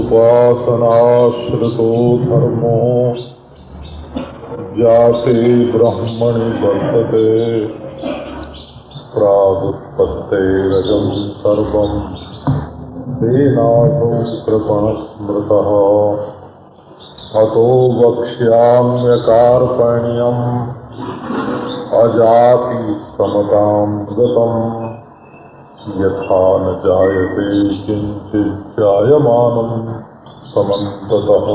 उपासनाश्रितो धर्मो जाते ब्रह्मणि वर्तते प्रागुत्पत्तेरजं सर्वं तेनासौ कृपणस्मृतः अतो वक्ष्याम्यकार्पण्यम् अजाति समतां गतम् यथा न जायते किंचित् जायमानं समन्ततः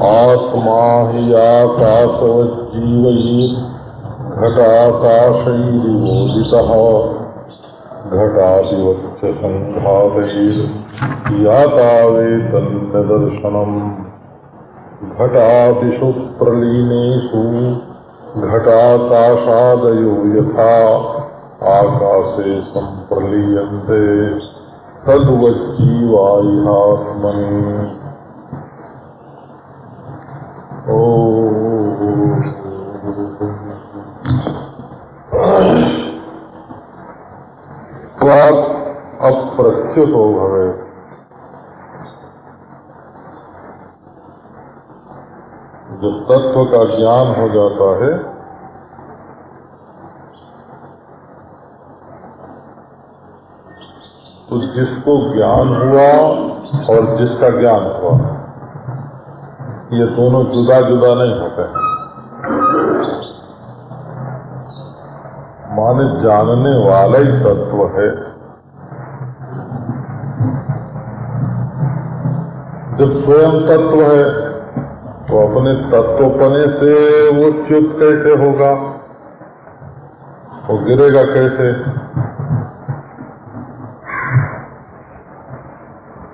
आत्मा हि आकाशवज्जीवैः घटाकाशैरिवोदितः घटादिवच्च संघातैर्यातावेतन्यदर्शनम् घटादिषु प्रलीनेषु घटाकाशादयो यथा आकाशे संप्रलीयन्ते तद्वज्जीवात्मनि। अप्रच्युतो भवे। जब तत्व का ज्ञान हो जाता है तो जिसको ज्ञान हुआ और जिसका ज्ञान हुआ ये दोनों जुदा जुदा नहीं होते हैं। माने जानने वाला ही तत्व है। जब स्वयं तत्व है तो अपने तत्वपने से वो च्युत कैसे होगा, वो गिरेगा कैसे?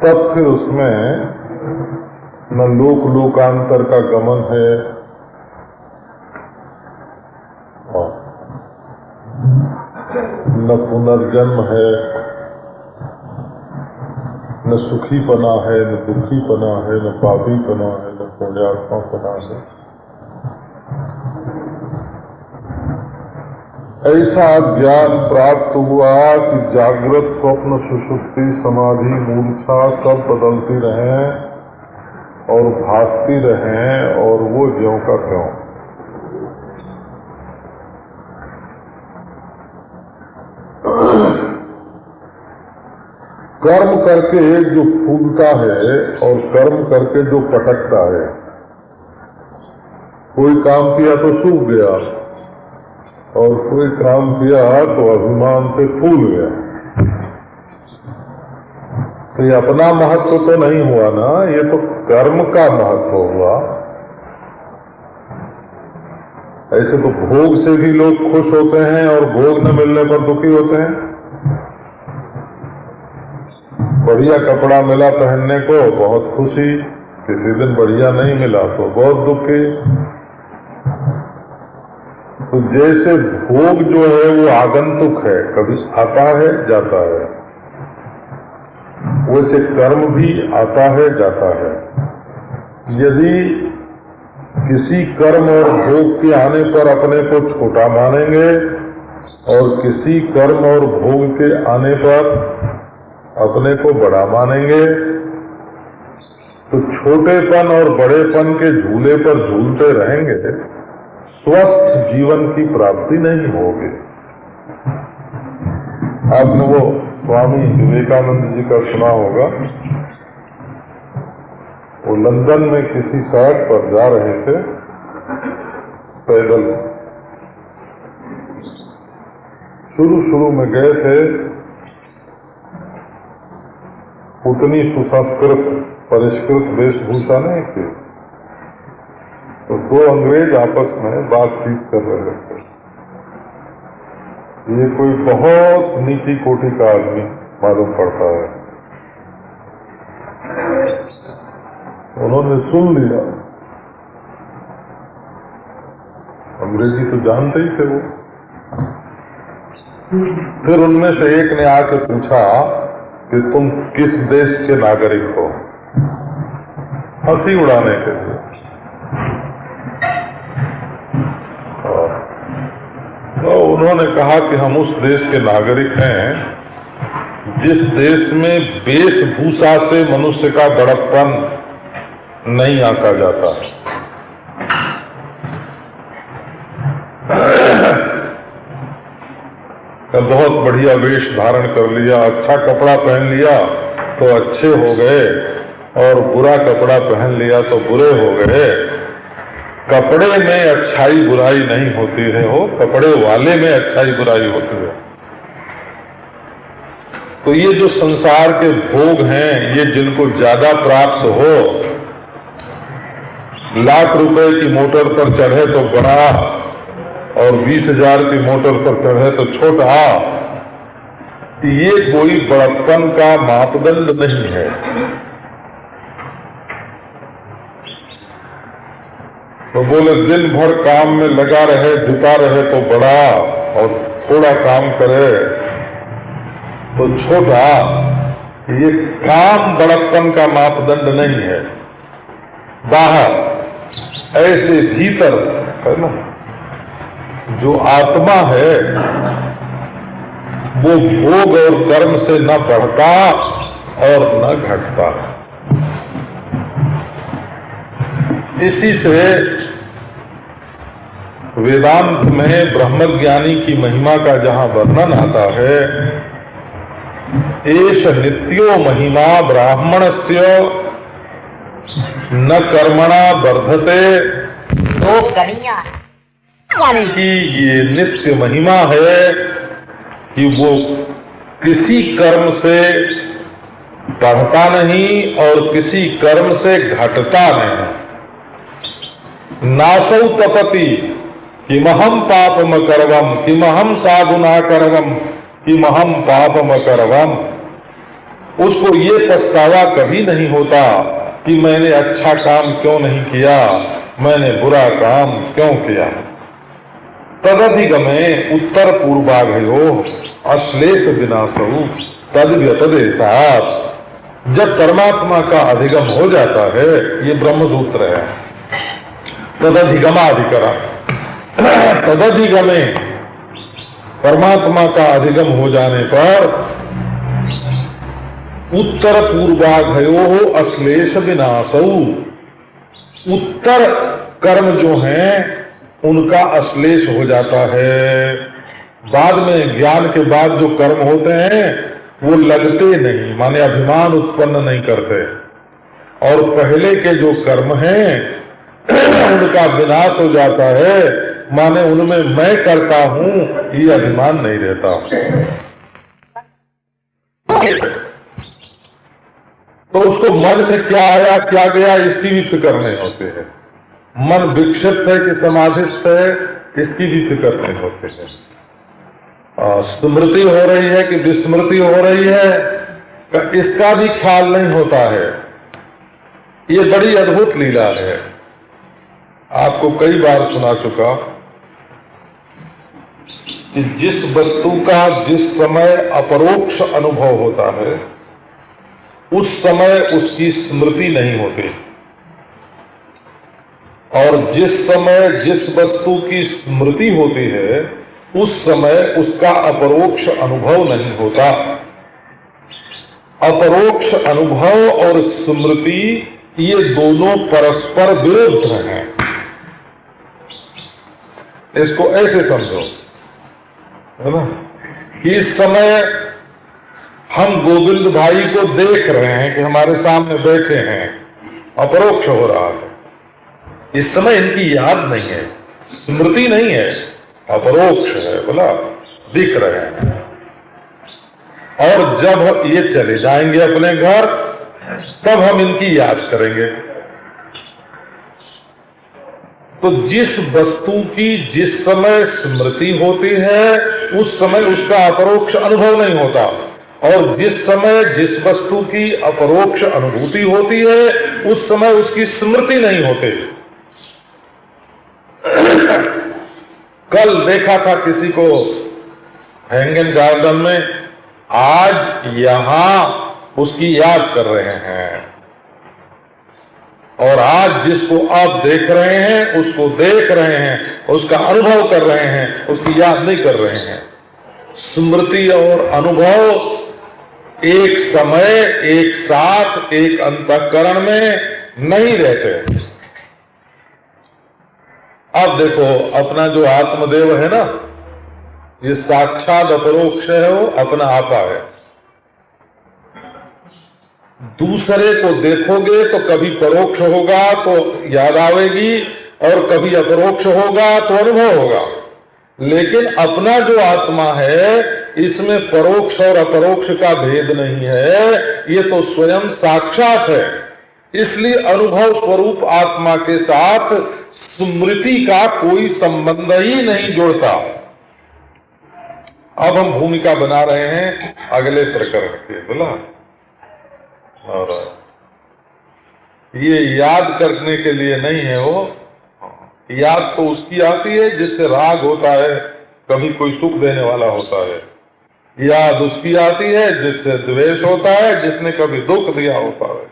तब फिर उसमें न लोक लोकांतर का गमन है न पुनर्जन्म है, न सुखीपना है, न दुखीपना है, न पापीपना है, न पुण्यात्मापना है। ऐसा ज्ञान प्राप्त हुआ कि जागृत स्वप्न सुषुप्ति समाधि मूर्छा सब बदलती रहें और भासती रहें और वो ज्यों का त्यों। कर्म करके जो फूलता है और कर्म करके जो पटकता है, कोई काम किया तो सूख गया और कोई काम किया तो अभिमान से फूल गया। तो ये अपना महत्व तो नहीं हुआ ना, ये तो कर्म का महत्व हुआ। ऐसे तो भोग से भी लोग खुश होते हैं और भोग न मिलने पर दुखी होते हैं। बढ़िया कपड़ा मिला पहनने को बहुत खुशी, किसी दिन बढ़िया नहीं मिला तो बहुत दुखी। तो जैसे भोग जो है वो आगंतुक है, कभी आता है जाता है, वैसे कर्म भी आता है जाता है। यदि किसी कर्म और भोग के आने पर अपने को छोटा मानेंगे और किसी कर्म और भोग के आने पर अपने को बड़ा मानेंगे तो छोटेपन और बड़ेपन के झूले पर झूलते रहेंगे, स्वस्थ जीवन की प्राप्ति नहीं होगी। आपने वो स्वामी विवेकानंद जी का सुना होगा। वो लंदन में किसी सड़क पर जा रहे थे पैदल। शुरू में गए थे, उतनी सुसंस्कृत परिष्कृत वेशभूषा नहीं थी, तो दो अंग्रेज आपस में बातचीत कर रहे थे। ये कोई बहुत नीची कोटि का आदमी मालूम पड़ता है। उन्होंने सुन लिया, अंग्रेजी तो जानते ही थे वो। फिर उनमें से एक ने आके पूछा कि तुम किस देश के नागरिक हो, हंसी उड़ाने के लिए। तो उन्होंने कहा कि हम उस देश के नागरिक हैं जिस देश में वेशभूषा से मनुष्य का बड़प्पन नहीं आंका जाता। बहुत बढ़िया वेश धारण कर लिया, अच्छा कपड़ा पहन लिया तो अच्छे हो गए, और बुरा कपड़ा पहन लिया तो बुरे हो गए। कपड़े में अच्छाई बुराई नहीं होती है, हो कपड़े वाले में अच्छाई बुराई होती है। तो ये जो संसार के भोग हैं, ये जिनको ज्यादा प्राप्त हो, लाख रुपए की मोटर पर चढ़े तो बड़ा और 20,000 की मोटर पर चढ़े तो छोटा, ये कोई बड़प्पन का मापदंड नहीं है। तो बोले दिन भर काम में लगा रहे, जुटा रहे तो बड़ा, और थोड़ा काम करे तो छोटा, ये काम बड़प्पन का मापदंड नहीं है। बाहर ऐसे भीतर है ना, जो आत्मा है वो भोग और कर्म से न बढ़ता और न घटता। इसी से वेदांत में ब्रह्मज्ञानी की महिमा का जहां वर्णन आता है, एष नित्यो महिमा ब्राह्मणस्य न कर्मणा वर्धते, तो यानी कि ये नित्य महिमा है कि वो किसी कर्म से बढ़ता नहीं और किसी कर्म से घटता नहीं। नासौ तपति किमहम पापम करवम, किमहम साधुना करवम, किमहम पापम करवम। उसको ये पछतावा कभी नहीं होता कि मैंने अच्छा काम क्यों नहीं किया, मैंने बुरा काम क्यों किया। तदधिगमे उत्तर पूर्वाघयो अश्लेष विनाशौ तद्व्यपदेशात्। जब परमात्मा का अधिगम हो जाता है, ये ब्रह्मसूत्र है, तदधिगमाधिकरण, तदधिगमे परमात्मा का अधिगम हो जाने पर उत्तर पूर्वाघयो अश्लेष विनाशौ, उत्तर कर्म जो हैं उनका अश्लेष हो जाता है। बाद में ज्ञान के बाद जो कर्म होते हैं वो लगते नहीं, माने अभिमान उत्पन्न नहीं करते, और पहले के जो कर्म हैं उनका विनाश हो जाता है, माने उनमें मैं करता हूं ये अभिमान नहीं रहता। तो उसको मन से क्या आया क्या गया इसकी भी फिक्र नहीं होती है। मन विक्षिप्त है कि समाधिस्थ है इसकी भी फिक्र नहीं होती है। स्मृति हो रही है कि विस्मृति हो रही है इसका भी ख्याल नहीं होता है। ये बड़ी अद्भुत लीला है, आपको कई बार सुना चुका कि जिस वस्तु का जिस समय अपरोक्ष अनुभव होता है उस समय उसकी स्मृति नहीं होती, और जिस समय जिस वस्तु की स्मृति होती है उस समय उसका अपरोक्ष अनुभव नहीं होता। अपरोक्ष अनुभव और स्मृति ये दोनों परस्पर विरुद्ध हैं। इसको ऐसे समझो, है ना, कि इस समय हम गोविंद भाई को देख रहे हैं कि हमारे सामने बैठे हैं, अपरोक्ष हो रहा है। इस समय इनकी याद नहीं है, स्मृति नहीं है, अपरोक्ष है, बोला दिख रहे हैं। और जब ये चले जाएंगे अपने घर तब हम इनकी याद करेंगे। तो जिस वस्तु की जिस समय स्मृति होती है उस समय उसका अपरोक्ष अनुभव नहीं होता, और जिस समय जिस वस्तु की अपरोक्ष अनुभूति होती है उस समय उसकी स्मृति नहीं होती। कल देखा था किसी को हैंगन गार्डन में, आज यहां उसकी याद कर रहे हैं, और आज जिसको आप देख रहे हैं उसको देख रहे हैं, उसका अनुभव कर रहे हैं, उसकी याद नहीं कर रहे हैं। स्मृति और अनुभव एक समय, एक साथ, एक अंतःकरण में नहीं रहते। अब देखो अपना जो आत्मदेव है ना, ये साक्षात अपरोक्ष है, वो अपना आपा है। दूसरे को देखोगे तो कभी परोक्ष होगा तो याद आवेगी, और कभी अपरोक्ष होगा तो अनुभव होगा। लेकिन अपना जो आत्मा है इसमें परोक्ष और अपरोक्ष का भेद नहीं है, ये तो स्वयं साक्षात है। इसलिए अनुभव स्वरूप आत्मा के साथ स्मृति का कोई संबंध ही नहीं जोड़ता। अब हम भूमिका बना रहे हैं अगले प्रकरण के, बोला, और ये याद करने के लिए नहीं है। वो याद तो उसकी आती है जिससे राग होता है, कभी कोई सुख देने वाला होता है। याद उसकी आती है जिससे द्वेष होता है, जिसने कभी दुख दिया होता है।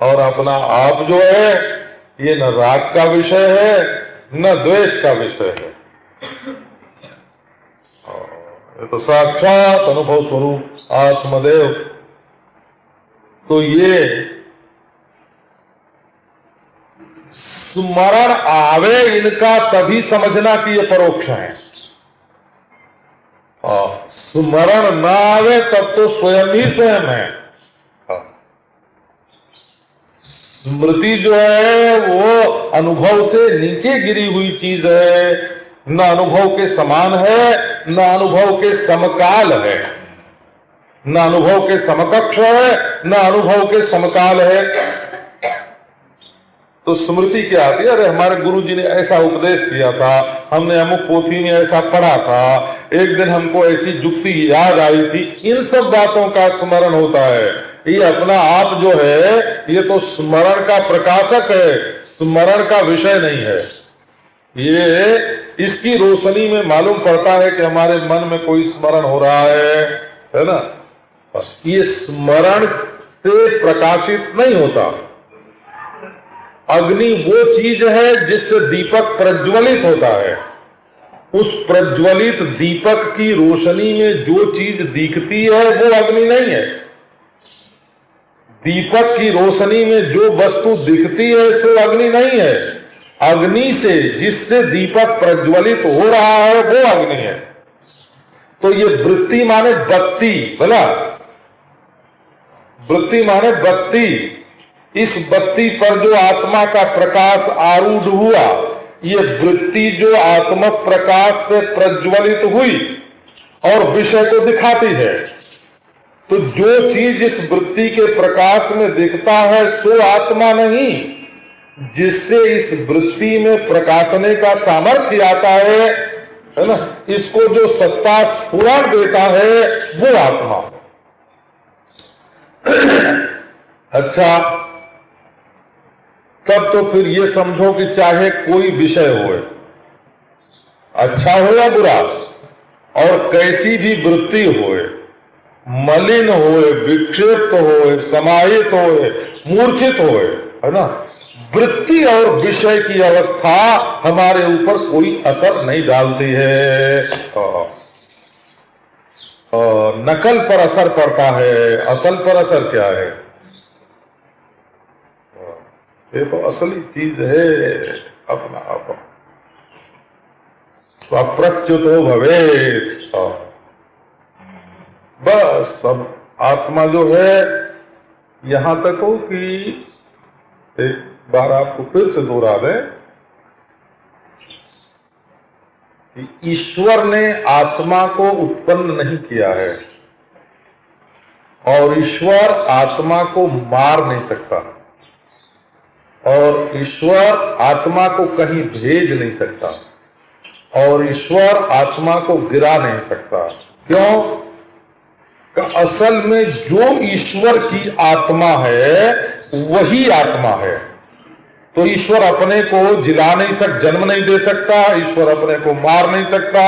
और अपना आप जो है ये न राग का विषय है न द्वेष का विषय है, ये तो साक्षात अनुभव स्वरूप आत्मदेव। तो ये स्मरण आवे इनका तभी समझना कि ये परोक्ष है, स्मरण न आवे तब तो स्वयं ही स्वयं है। स्मृति जो है वो अनुभव से नीचे गिरी हुई चीज है, न अनुभव के समान है, न अनुभव के समकाल है, न अनुभव के समकक्ष है, न अनुभव के समकाल है। तो स्मृति क्या आती है? अरे हमारे गुरु जी ने ऐसा उपदेश किया था, हमने अमुक पोथी में ऐसा पढ़ा था, एक दिन हमको ऐसी जुक्ति याद आई थी। इन सब बातों का स्मरण होता है। ये अपना आप जो है ये तो स्मरण का प्रकाशक है, स्मरण का विषय नहीं है। ये इसकी रोशनी में मालूम पड़ता है कि हमारे मन में कोई स्मरण हो रहा है ना। ये स्मरण से प्रकाशित नहीं होता। अग्नि वो चीज है जिससे दीपक प्रज्वलित होता है। उस प्रज्वलित दीपक की रोशनी में जो चीज दिखती है वो अग्नि नहीं है। दीपक की रोशनी में जो वस्तु दिखती है सो अग्नि नहीं है। अग्नि से जिससे दीपक प्रज्वलित हो रहा है वो अग्नि है। तो ये वृत्ति माने बत्ती, बोला, वृत्ति माने बत्ती। इस बत्ती पर जो आत्मा का प्रकाश आरूढ़ हुआ, ये वृत्ति जो आत्म प्रकाश से प्रज्वलित हुई और विषय को दिखाती है। तो जो चीज इस वृत्ति के प्रकाश में दिखता है सो आत्मा नहीं, जिससे इस वृत्ति में प्रकाशने का सामर्थ्य आता है ना, इसको जो सत्ता स्फुरण देता है वो आत्मा। अच्छा, तब तो फिर ये समझो कि चाहे कोई विषय हो, अच्छा हो या बुरा, और कैसी भी वृत्ति हो, मलिन हो, विक्षिप्त हो, समाहित हो, मूर्छित हो, है ना, वृत्ति और विषय की अवस्था हमारे ऊपर कोई असर नहीं डालती है। नकल पर असर पड़ता है, असल पर असर क्या है? ये तो असली चीज है अपना आप। स्वप्रच्युतो भवेत्। बस अब आत्मा जो है यहां तक हो कि एक बार आपको फिर से दोहरा दें कि ईश्वर ने आत्मा को उत्पन्न नहीं किया है और ईश्वर आत्मा को मार नहीं सकता और ईश्वर आत्मा को कहीं भेज नहीं सकता। और ईश्वर आत्मा को गिरा नहीं सकता। क्यों? कि असल में जो ईश्वर की आत्मा है वही आत्मा है। तो ईश्वर अपने को जिला नहीं जन्म नहीं दे सकता, ईश्वर अपने को मार नहीं सकता,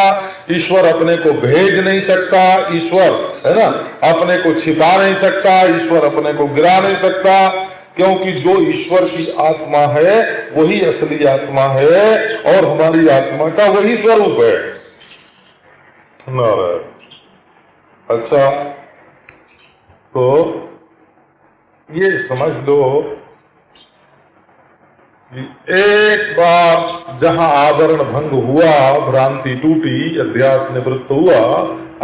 ईश्वर अपने को भेज नहीं सकता, ईश्वर है ना अपने को छिपा नहीं सकता, ईश्वर अपने को गिरा नहीं सकता, क्योंकि जो ईश्वर की आत्मा है वही असली आत्मा है और हमारी आत्मा का वही स्वरूप है। नारायण। अच्छा, तो ये समझ लो कि एक बार जहां आवरण भंग हुआ, भ्रांति टूटी, अध्यास निवृत्त हुआ,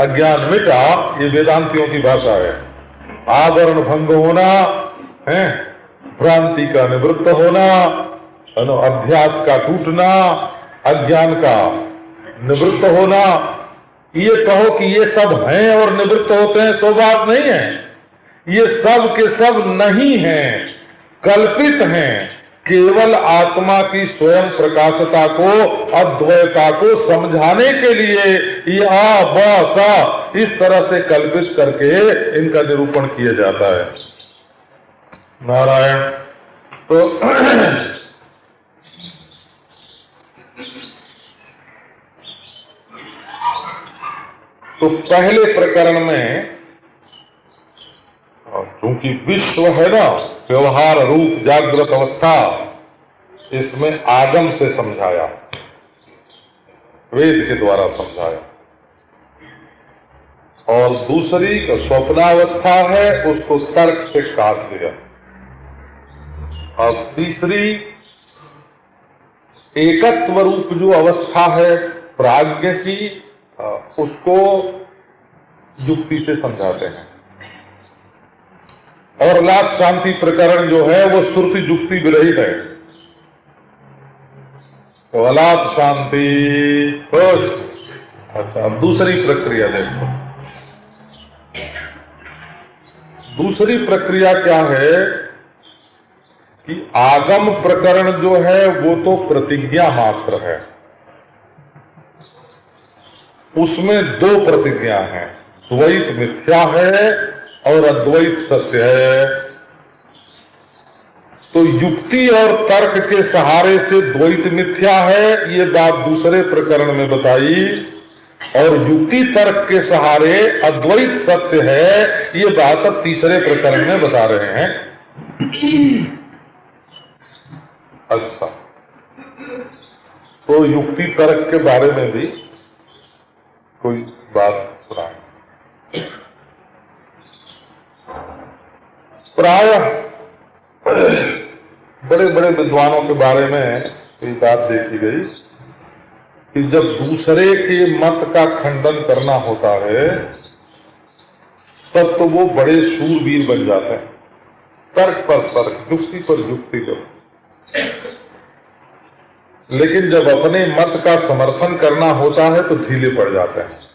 अज्ञान मिटा, ये वेदांतियों की भाषा है। आवरण भंग होना है, भ्रांति का निवृत्त होना, अध्यास का टूटना, अज्ञान का निवृत्त होना। ये कहो कि ये सब हैं और निवृत्त होते हैं, तो बात नहीं है। ये सब के सब नहीं हैं, कल्पित हैं। केवल आत्मा की स्वयं प्रकाशता को, अद्वैता को समझाने के लिए ये आ ब सा इस तरह से कल्पित करके इनका निरूपण किया जाता है। नारायण। तो पहले प्रकरण में क्योंकि विश्व है ना, व्यवहार रूप जागृत अवस्था, इसमें आगम से समझाया, वेद के द्वारा समझाया। और दूसरी स्वप्नावस्था है, उसको तर्क से काट दिया। और तीसरी एकत्व रूप जो अवस्था है प्राज्ञ की, उसको युक्ति से समझाते हैं। और लाभ शांति प्रकरण जो है वो श्रुति युक्ति विरहित है। तो अलाप शांति। अच्छा, अब दूसरी प्रक्रिया देखो। दूसरी प्रक्रिया क्या है कि आगम प्रकरण जो है वो तो प्रतिज्ञा मात्र है, उसमें दो प्रतिज्ञा है, द्वैत मिथ्या है और अद्वैत सत्य है। तो युक्ति और तर्क के सहारे से द्वैत मिथ्या है, ये बात दूसरे प्रकरण में बताई, और युक्ति तर्क के सहारे अद्वैत सत्य है, ये बात अब तीसरे प्रकरण में बता रहे हैं। अच्छा, तो युक्ति तर्क के बारे में भी कोई बात सुनाए। प्रायः बड़े बड़े विद्वानों के बारे में एक बात देखी गई कि जब दूसरे के मत का खंडन करना होता है तब तो वो बड़े शूरवीर बन जाते हैं, तर्क पर तर्क, युक्ति पर युक्ति कर। लेकिन जब अपने मत का समर्थन करना होता है तो ढीले पड़ जाते हैं।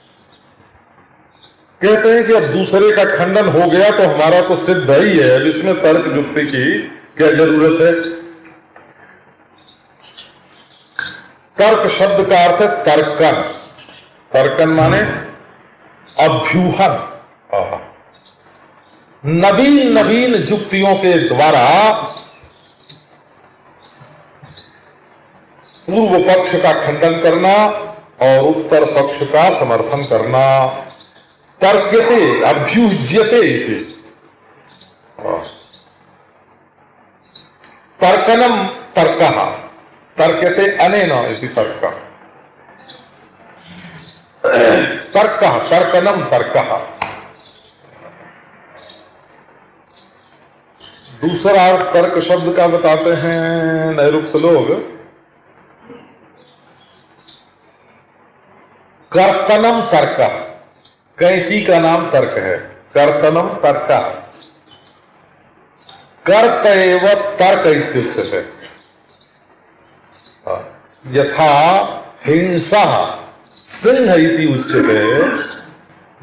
कहते हैं कि अब दूसरे का खंडन हो गया तो हमारा तो सिद्ध ही है, अब इसमें तर्क युक्ति की क्या जरूरत है। तर्क शब्द का अर्थ है तर्कन। तर्कन माने अभ्यूहन, नवीन नवीन युक्तियों के द्वारा पूर्व पक्ष का खंडन करना और उत्तर पक्ष का समर्थन करना। तर्क्यते अभ्युज्यते इति। तर्कनम तर्कः, तर्क्यते अनेन इति तर्कः। तर्कः तर्कनम तर्कः। दूसरा अर्थ तर्क शब्द का बताते हैं नैरुक्त लोग, कर्तनम तर्कः। कैंची का नाम तर्क है, कर्तनम तर्कः। कर्त एव तर्क इत्युच्यते। यथा हिंसा सिंह इति उच्यते,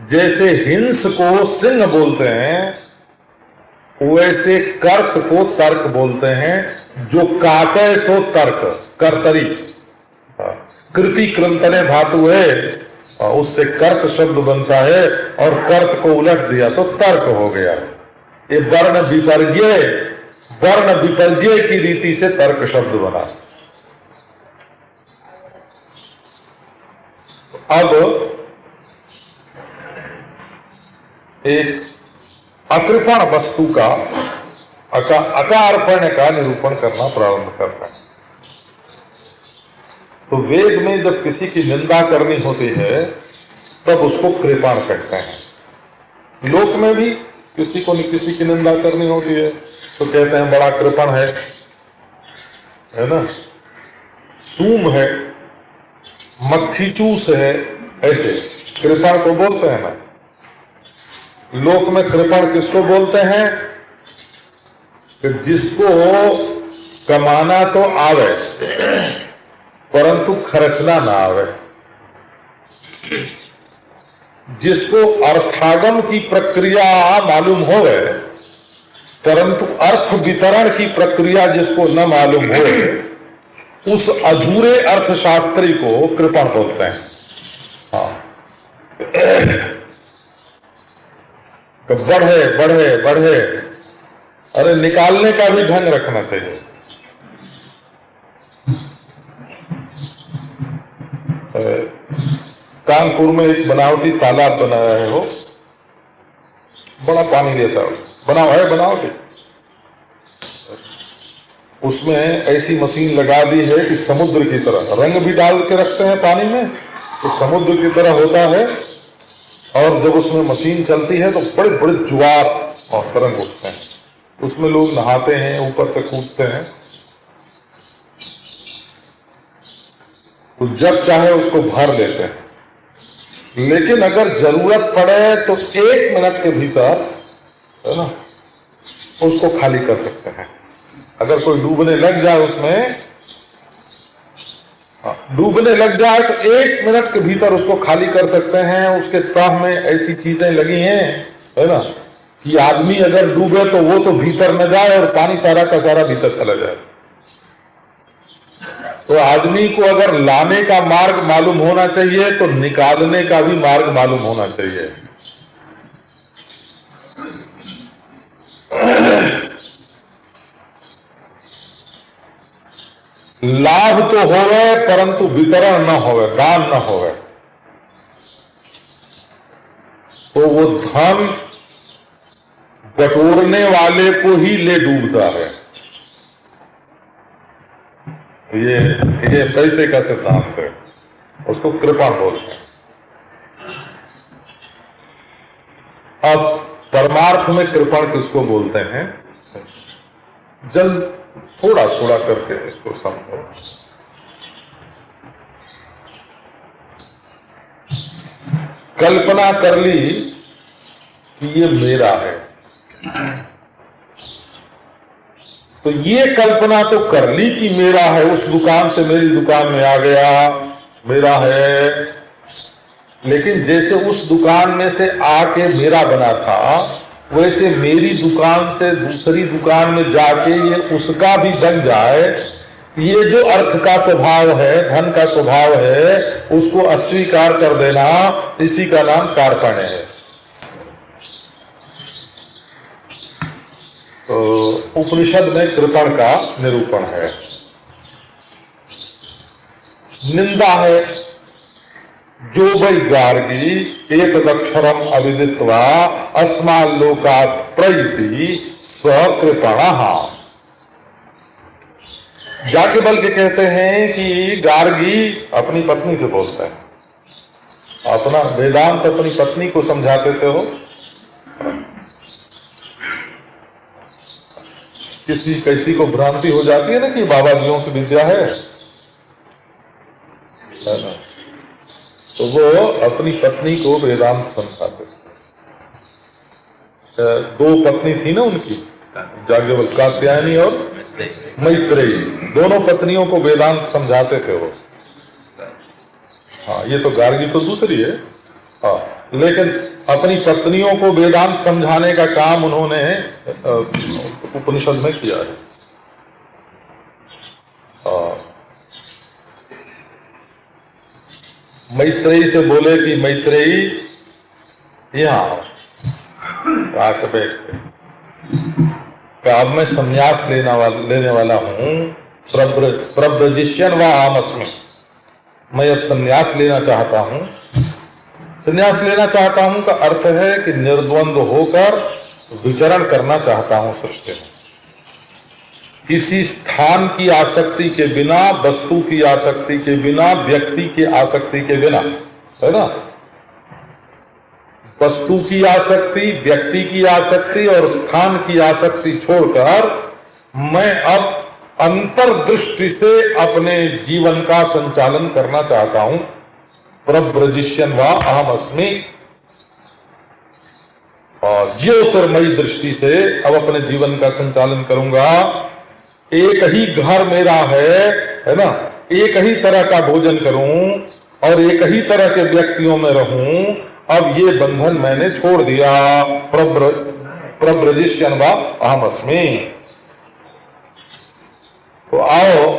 जैसे हिंस को सिंह बोलते हैं वैसे कर्त को तर्क बोलते हैं। जो काटे सो तर्क, कर्तरी। कृति कृंतने धातु है, और उससे कर्त शब्द बनता है, और कर्त को उलट दिया तो तर्क हो गया। ये वर्ण विपर्जय की रीति से तर्क शब्द बना। अब एक अकृपण वस्तु का अकार्पण्य का निरूपण करना प्रारंभ करता है। तो वेद में जब किसी की निंदा करनी होती है तब उसको कृपण कहते हैं। लोक में भी किसी की निंदा करनी होती है तो कहते हैं बड़ा कृपण है ना, सूम है, मक्खी चूस है, ऐसे कृपण को बोलते हैं ना। लोक में कृपण किसको बोलते हैं कि जिसको कमाना तो आवे परंतु खर्चना ना आवे, जिसको अर्थागम की प्रक्रिया मालूम होवे परंतु अर्थ वितरण की प्रक्रिया जिसको न मालूम हो, उस अधूरे अर्थशास्त्री को कृपण बोलते हैं। हाँ, तो बढ़े बढ़े बढ़े, अरे निकालने का भी ढंग रखना चाहिए। कानपुर में एक बनावटी तालाब बनाया है, वो बड़ा पानी लेता है, बनावटी। उसमें ऐसी मशीन लगा दी है कि समुद्र की तरह, रंग भी डाल के रखते हैं पानी में तो समुद्र की तरह होता है, और जब उसमें मशीन चलती है तो बड़े बड़े ज्वार और तरंग उठते हैं। उसमें लोग नहाते हैं, ऊपर से कूदते हैं, तो जब चाहे उसको भर लेते हैं। लेकिन अगर जरूरत पड़े तो 1 मिनट के भीतर, है ना, उसको खाली कर सकते हैं। अगर कोई डूबने लग जाए उसमें, डूबने लग जाए तो 1 मिनट के भीतर उसको खाली कर सकते हैं। उसके तह में ऐसी चीजें लगी हैं, है ना, कि आदमी अगर डूबे तो वो तो भीतर न जाए और पानी सारा का सारा भीतर चला जाए। तो आदमी को अगर लाने का मार्ग मालूम होना चाहिए तो निकालने का भी मार्ग मालूम होना चाहिए। लाभ तो होवे परंतु वितरण न होवे, दान न होवे, तो वो धन बटोरने वाले को ही ले डूबता है। ये पैसे का सिद्धांत है, उसको कृपा बोलते हैं। अब परमार्थ में कृपण किसको बोलते हैं, जल्द थोड़ा थोड़ा करके इसको समझो। कल्पना कर ली कि ये मेरा है, तो ये कल्पना तो कर ली कि मेरा है, उस दुकान से मेरी दुकान में आ गया, मेरा है। लेकिन जैसे उस दुकान में से आके मेरा बना था, वैसे मेरी दुकान से दूसरी दुकान में जाके ये उसका भी बन जाए, ये जो अर्थ का स्वभाव है, धन का स्वभाव है, उसको अस्वीकार कर देना, इसी का नाम कार्पण्य है। तो उपनिषद में कृपण का निरूपण है। निंदा है, जो वै गार्गी एक अक्षरम अविदित्वा अस्माल्लोकात् प्रैति सकृपणः। याज्ञवल्क्य कहते हैं कि गार्गी अपनी पत्नी से बोलता है, अपना वेदांत अपनी पत्नी को समझाते थे हो। कैसी को भ्रांति हो जाती है ना कि बाबा जियों की विद्या है ना, तो वो अपनी पत्नी को वेदांत समझाते थे। 2 पत्नी थी ना उनकी, याज्ञवल्क्य, कात्यायनी और मैत्रेयी, दोनों पत्नियों को वेदांत समझाते थे वो। हाँ, ये तो गार्गी तो दूसरी है। हाँ, लेकिन अपनी पत्नियों को वेदांत समझाने का काम उन्होंने उपनिषद में किया है। मैत्रेयी से बोले कि मैत्रेयी यहाँ आके बैठ गए। अब मैं संन्यास लेने वाला हूँ, प्रव्रजिष्यन व आमस्मि, मैं अब संन्यास लेना चाहता हूँ। संन्यास लेना चाहता हूँ का अर्थ है कि निर्द्वंद्व होकर विचरण करना चाहता हूँ सृष्टि में, किसी स्थान की आसक्ति के बिना, वस्तु की आसक्ति के बिना, व्यक्ति की आसक्ति के बिना, है ना। वस्तु की आसक्ति, व्यक्ति की आसक्ति और स्थान की आसक्ति छोड़कर मैं अब अंतर्दृष्टि से अपने जीवन का संचालन करना चाहता हूं। प्रव्रजिष्यन वा अहम अस्मि, और ज्योतिर्मयी दृष्टि से अब अपने जीवन का संचालन करूंगा। एक ही घर मेरा है ना, एक ही तरह का भोजन करूं और एक ही तरह के व्यक्तियों में रहूं। अब ये बंधन मैंने छोड़ दिया। प्रव्रजिष्यन वा अहम अस्मि। तो आओ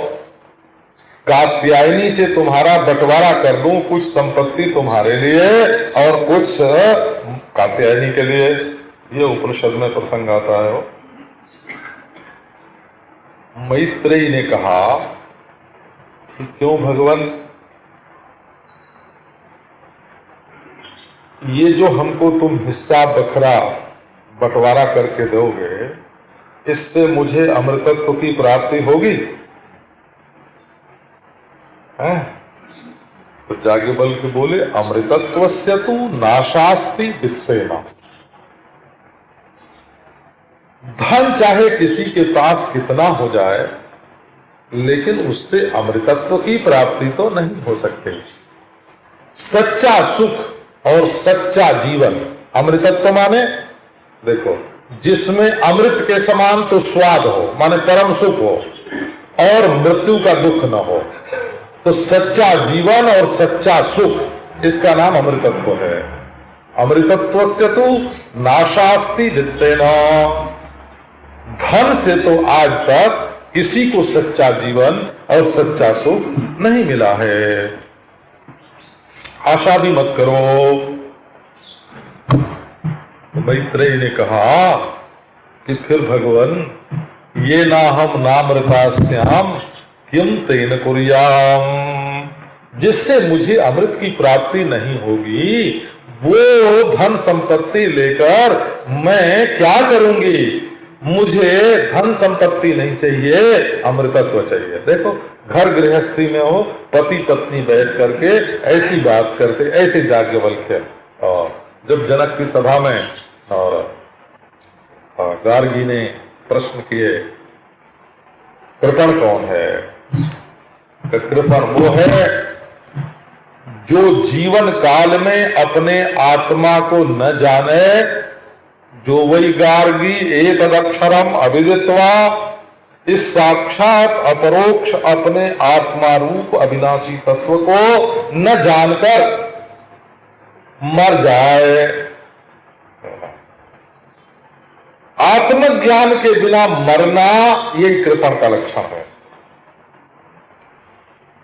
कात्यायनी से तुम्हारा बंटवारा कर दूं, कुछ संपत्ति तुम्हारे लिए और कुछ कात्यायनी के लिए। ये उपनिषद में प्रसंग आता है। मैत्रेयी ने कहा कि क्यों भगवान, ये जो हमको तुम हिस्सा बखरा बंटवारा करके दोगे, इससे मुझे अमृतत्व की प्राप्ति होगी? है? तो याज्ञवल्क्य बोले अमृतत्वस्य तु नाशास्ति वित्तेन। धन चाहे किसी के पास कितना हो जाए, लेकिन उससे अमृतत्व की प्राप्ति तो नहीं हो सकती। सच्चा सुख और सच्चा जीवन, अमृतत्व माने देखो, जिसमें अमृत के समान तो स्वाद हो, माने परम सुख हो और मृत्यु का दुख न हो, तो सच्चा जीवन और सच्चा सुख, इसका नाम अमृतत्व है। अमृतत्वस्य तु नाशास्ति वित्तेन। धन से तो आज तक किसी को सच्चा जीवन और सच्चा सुख नहीं मिला है। आशा भी मत करो। मैत्रेयी ने कहा कि फिर भगवान, ये ना हम नामृतास्याम किम तेन कुर्याम, जिससे मुझे अमृत की प्राप्ति नहीं होगी, वो धन संपत्ति लेकर मैं क्या करूंगी? मुझे धन संपत्ति नहीं चाहिए, अमृतत्व चाहिए। देखो, घर गृहस्थी में हो, पति पत्नी बैठ करके ऐसी बात करते, ऐसे याज्ञवल्क्य। और जब जनक की सभा में और गार्गी ने प्रश्न किए, कृपण कौन है? तो कृपण वो है जो जीवन काल में अपने आत्मा को न जाने, जो वही गार्गी एक अक्षरम अविदित्वा, इस साक्षात अपरोक्ष अपने आत्मा रूप अविनाशी तत्व को न जानकर मर जाए। आत्मज्ञान के बिना मरना, यही कृपण का लक्षण है।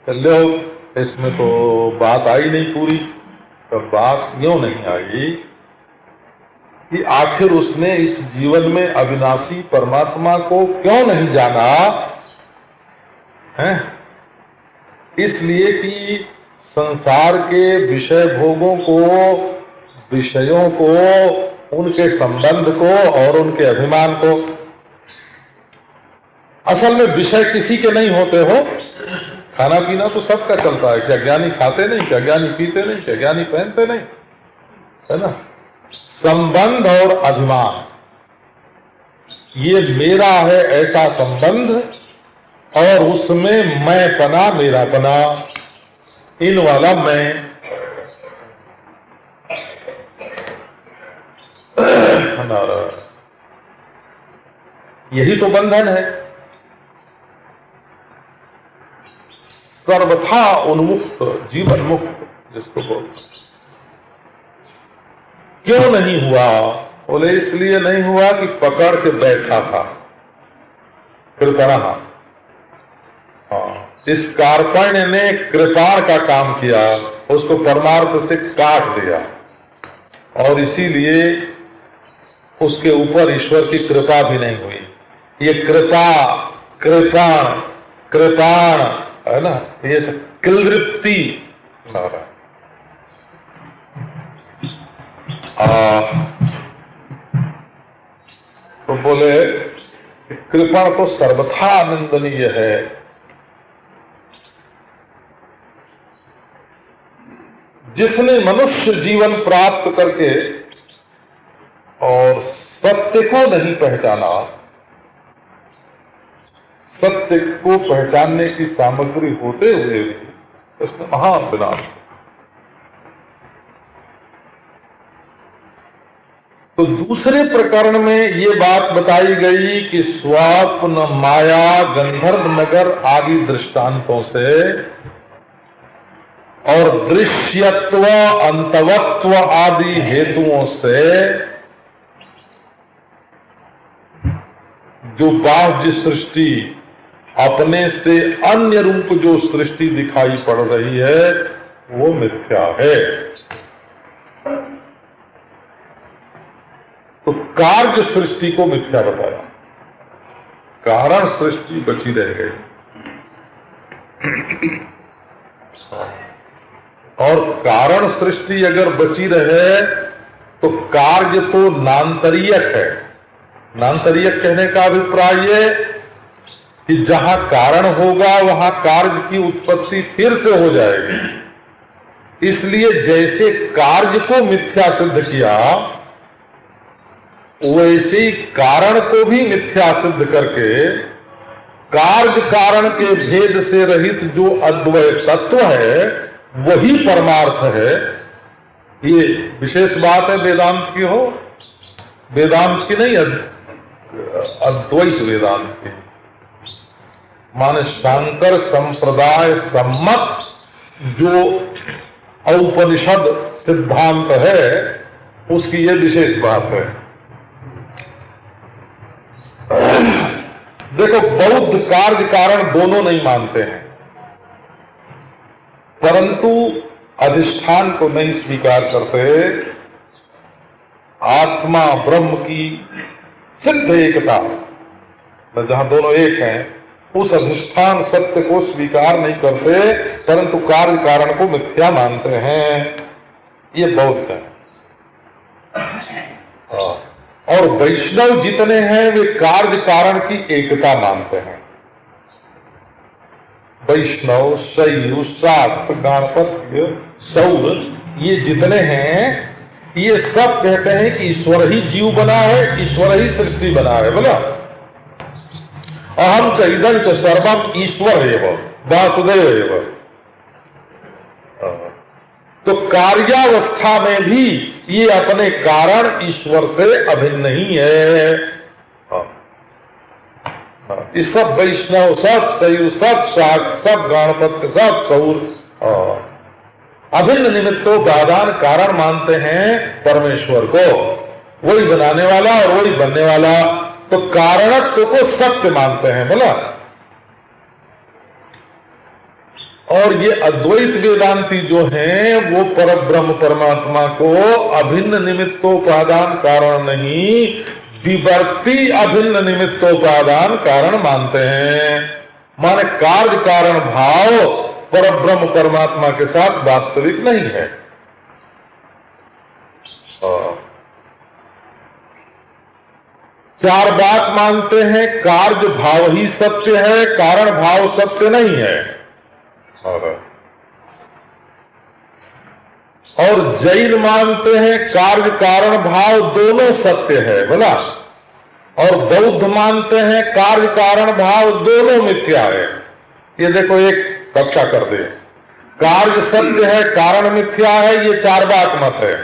चलो, इसमें तो बात आई नहीं पूरी। तो बात क्यों नहीं आई कि आखिर उसने इस जीवन में अविनाशी परमात्मा को क्यों नहीं जाना है? इसलिए कि संसार के विषय भोगों को, विषयों को, उनके संबंध को और उनके अभिमान को, असल में विषय किसी के नहीं होते हो। खाना पीना तो सबका चलता है। क्या ज्ञानी खाते नहीं? क्या ज्ञानी पीते नहीं? क्या ज्ञानी पहनते नहीं? है ना। संबंध और अभिमान, ये मेरा है ऐसा संबंध, और उसमें मैं पना, मेरा पना, इन वाला मैं। यही तो बंधन है। सर्वथा उन्मुक्त, जीवन मुक्त जिसको बोलते। क्यों नहीं हुआ? बोले इसलिए नहीं हुआ कि पकड़ के बैठा था कृपणा। हाँ, इस कार्पण्य ने कृपाण का काम किया। उसको परमार्थ से काट दिया और इसीलिए उसके ऊपर ईश्वर की कृपा भी नहीं हुई। ये कृपा, कृपाण, कृपाण है ना, ये सब कृदृप्ति तो बोले कृपा तो सर्वथा आनंदनीय है। जिसने मनुष्य जीवन प्राप्त करके और सत्य को नहीं पहचाना, सत्य को पहचानने की सामग्री होते हुए भी उसने महान विनाश। तो दूसरे प्रकरण में ये बात बताई गई कि स्वप्न, माया, गंधर्व नगर आदि दृष्टांतों से और दृश्यत्व, अंतवत्व आदि हेतुओं से जो बाह्य सृष्टि, अपने से अन्य रूप जो सृष्टि दिखाई पड़ रही है वो मिथ्या है। तो कार्य सृष्टि को मिथ्या बताया, कारण सृष्टि बची रह गई। और कारण सृष्टि अगर बची रहे तो कार्य तो नान्तरीयक है। नान्तरीयक कहने का अभिप्राय ये कि जहां कारण होगा वहां कार्य की उत्पत्ति फिर से हो जाएगी। इसलिए जैसे कार्य को मिथ्या सिद्ध किया, वैसे ही कारण को भी मिथ्या सिद्ध करके कार्य कारण के भेद से रहित जो अद्वय तत्व है वही परमार्थ है। ये विशेष बात है वेदांत की, हो वेदांत की नहीं, अद्वैत वेदांत की। माने शंकर संप्रदाय सम्मत जो औपनिषद सिद्धांत है उसकी ये विशेष बात है। देखो, बौद्ध कार्य कारण दोनों नहीं मानते हैं, परंतु अधिष्ठान को नहीं स्वीकार करते। आत्मा ब्रह्म की सिद्ध एकता, जहां दोनों एक हैं, उस अधिष्ठान सत्य को स्वीकार नहीं करते, परंतु कार्य कारण को मिथ्या मानते हैं। ये बौद्ध है। और वैष्णव जितने हैं वे कार्य कारण की एकता मानते हैं। वैष्णव, शैव, शाक्त, गणपत्य, सौर, ये जितने हैं ये सब कहते हैं कि ईश्वर ही जीव बना है, ईश्वर ही सृष्टि बना है। बोला अहम च इदं च सर्वम ईश्वर एव वासुदेव एव। तो कार्यावस्था में भी ये अपने कारण ईश्वर से अभिन्न ही है। ये सब वैष्णव, सब शैव, सब शाक्त, सब गणपत्य, सब सौर अभिन्न निमित्तोपादान कारण मानते हैं परमेश्वर को, वही बनाने वाला और वही बनने वाला। तो कारणत्व को सत्य मानते हैं। बोला और ये अद्वैत वेदांती जो हैं वो परब्रह्म परमात्मा को अभिन्न निमित्तोपादान कारण नहीं, विवर्ती अभिन्न निमित्तोपादान कारण मानते हैं। माने कार्य कारण भाव परब्रह्म परमात्मा के साथ वास्तविक नहीं है। चार बात मानते हैं, कार्य भाव ही सत्य है, कारण भाव सत्य नहीं है। और जैन मानते हैं कार्य कारण भाव दोनों सत्य है। बोला और बौद्ध मानते हैं कार्य कारण भाव दोनों मिथ्या है। ये देखो एक कक्षा कर दे, कार्य सत्य है, कारण मिथ्या है, ये चार बात मत है।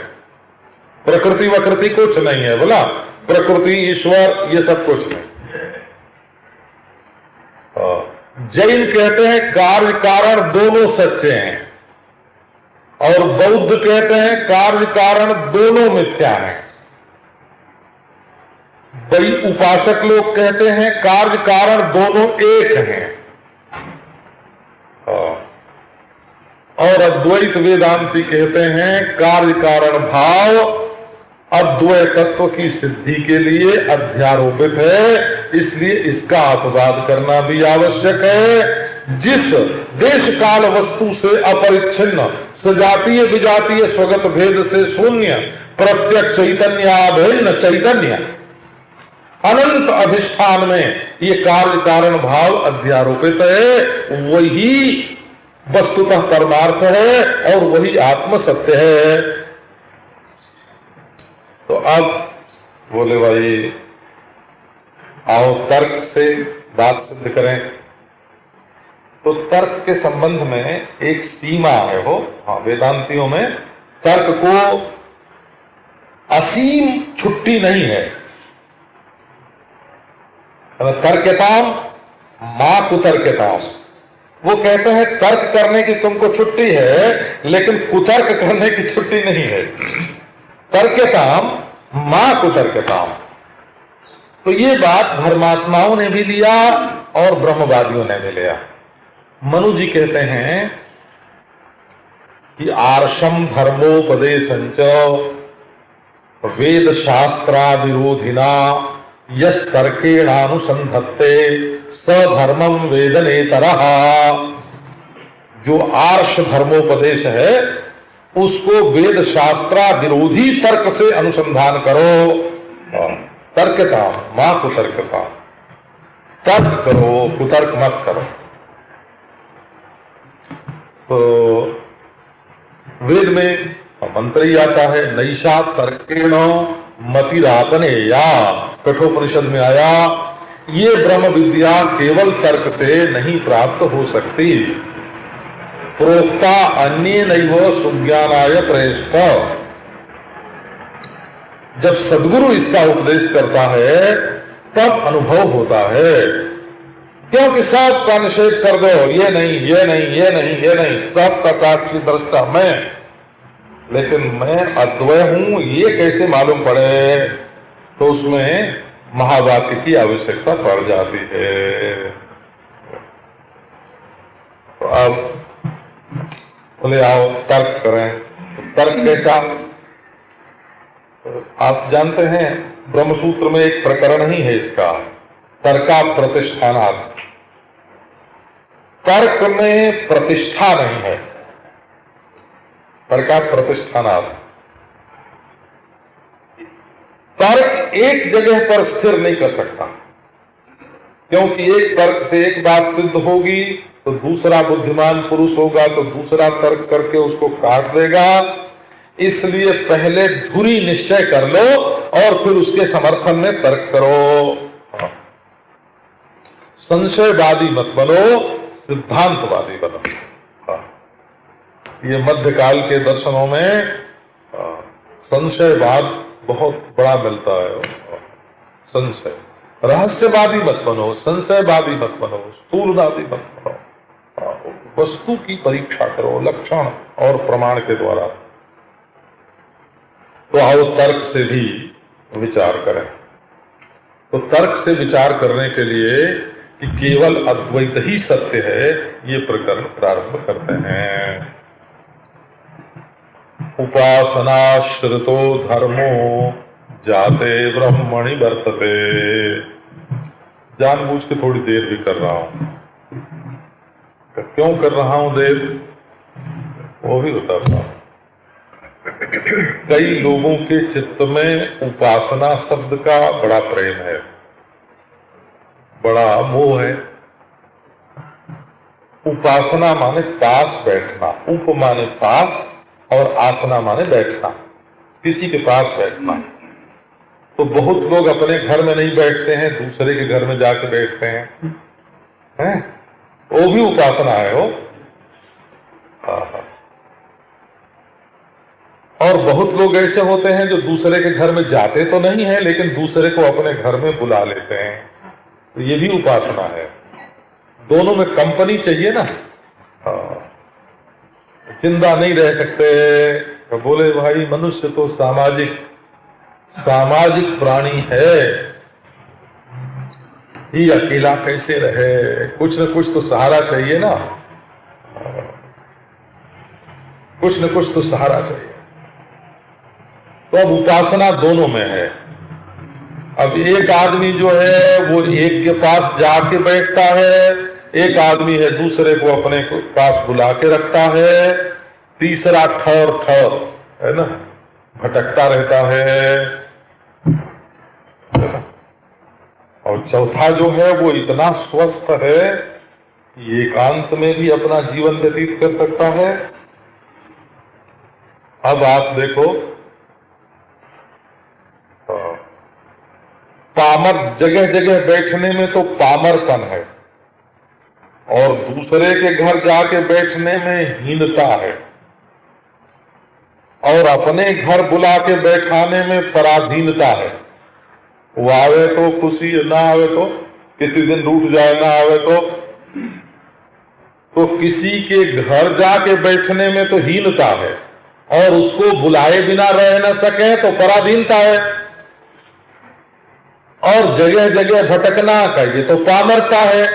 प्रकृति वकृति कुछ नहीं है। बोला प्रकृति ईश्वर ये सब कुछ नहीं। जैन कहते हैं कार्य कारण दोनों सच्चे हैं, और बौद्ध कहते हैं कार्य कारण दोनों मिथ्या हैं। कई उपासक लोग कहते हैं कार्य कारण दोनों एक हैं। और अद्वैत वेदांती कहते हैं कार्य कारण भाव अद्वैत तत्व की सिद्धि के लिए अध्यारोपित है, इसलिए इसका अपवाद करना भी आवश्यक है। जिस देश काल वस्तु से अपरिच्छिन्न सजातीय विजातीय स्वगत भेद से शून्य प्रत्यक्ष चैतन्याभिन्न चैतन्य अनंत अधिष्ठान में ये कार्य कारण भाव अध्यारोपित है, वही वस्तुतः परमार्थ है और वही आत्म सत्य है। तो अब बोले भाई आओ तर्क से बात सिद्ध करें। तो तर्क के संबंध में एक सीमा है हो, हाँ, वेदांतियों में तर्क को असीम छुट्टी नहीं है। तर्कताम मां कुतर्कताम, वो कहते हैं तर्क करने की तुमको छुट्टी है लेकिन कुतर्क करने की छुट्टी नहीं है। तर्कताम मां कुतर्कताम। तो ये बात धर्मात्माओं ने भी लिया और ब्रह्मवादियों ने भी लिया। मनु जी कहते हैं कि आर्षम धर्मोपदेशंच वेद शास्त्राविरोधिना यस तर्केणानुसंधत्ते सधर्मम वेदनेतरः। जो आर्ष धर्मोपदेश है उसको वेद शास्त्रा विरोधी तर्क से अनुसंधान करो। तर्कता मां कुतर्कता, तर्क करो कुतर्क मत करो। तो वेद में मंत्र ही आता है नैषा तर्केण मतिरातने, या कठोपनिषद में आया ये ब्रह्म विद्या केवल तर्क से नहीं प्राप्त हो सकती। प्रोक्ता अन्य नैव सुज्ञानाय प्रेष्ठ। जब सद्गुरु इसका उपदेश करता है तब अनुभव होता है, क्योंकि सब का निषेध कर दो, ये नहीं ये नहीं ये नहीं ये नहीं, सबका साक्षी दृष्टा मैं, लेकिन मैं अद्वय हूं ये कैसे मालूम पड़े? तो उसमें महावाक्य की आवश्यकता पड़ जाती है। तो अब बोले आओ तर्क करें। तर्क कैसा? आप जानते हैं ब्रह्मसूत्र में एक प्रकरण ही है इसका, तर्का प्रतिष्ठानात्। तर्क में प्रतिष्ठा नहीं है, तर्का प्रतिष्ठानात्। तर्क एक जगह पर स्थिर नहीं कर सकता, क्योंकि एक तर्क से एक बात सिद्ध होगी तो दूसरा बुद्धिमान पुरुष होगा तो दूसरा तर्क करके उसको काट देगा। इसलिए पहले धुरी निश्चय कर लो और फिर उसके समर्थन में तर्क करो। संशयवादी मत बनो, सिद्धांतवादी बनो। ये मध्यकाल के दर्शनों में संशयवाद बहुत बड़ा मिलता है। संशय, रहस्यवादी मत बनो, संशयवादी मत बनो, स्थूलवादी मत बनो। वस्तु की परीक्षा करो लक्षण और प्रमाण के द्वारा। तो आओ तर्क से भी विचार करें। तो तर्क से विचार करने के लिए कि केवल अद्वैत ही सत्य है, ये प्रकरण प्रारंभ करते हैं। उपासनाश्रितो धर्मो जाते ब्रह्मणि वर्तते। जानबूझ के थोड़ी देर भी कर रहा हूं। क्यों कर रहा हूं देर, वो भी बताता हूं। कई लोगों के चित्त में उपासना शब्द का बड़ा प्रेम है, बड़ा मोह है। उपासना माने पास बैठना, उप माने पास और आसना माने बैठना, किसी के पास बैठना। तो बहुत लोग अपने घर में नहीं बैठते हैं, दूसरे के घर में जाके बैठते हैं, वो भी उपासना है वो। और बहुत लोग ऐसे होते हैं जो दूसरे के घर में जाते तो नहीं है लेकिन दूसरे को अपने घर में बुला लेते हैं, तो ये भी उपासना है। दोनों में कंपनी चाहिए ना, जिंदा नहीं रह सकते। तो बोले भाई मनुष्य तो सामाजिक प्राणी है, ये अकेला कैसे रहे, कुछ न कुछ तो सहारा चाहिए ना। कुछ न कुछ तो सहारा चाहिए। तो अब उपासना दोनों में है। अब एक आदमी जो है वो एक के पास जाके बैठता है, एक आदमी है दूसरे को अपने पास बुला के रखता है, तीसरा ठौर ठौर है ना, भटकता रहता है। और चौथा जो है वो इतना स्वस्थ है कि एकांत में भी अपना जीवन व्यतीत कर सकता है। अब आप देखो, पामर जगह जगह बैठने में तो पामरपन है, और दूसरे के घर जाके बैठने में हीनता है, और अपने घर बुला के बैठाने में पराधीनता है। वो आवे तो खुशी, ना आवे तो किसी दिन रूठ जाए, ना आवे तो किसी के घर जाके बैठने में तो हीनता है, और उसको बुलाए बिना रह न सके तो पराधीनता है, और जगह जगह भटकना का ये तो पामरता है।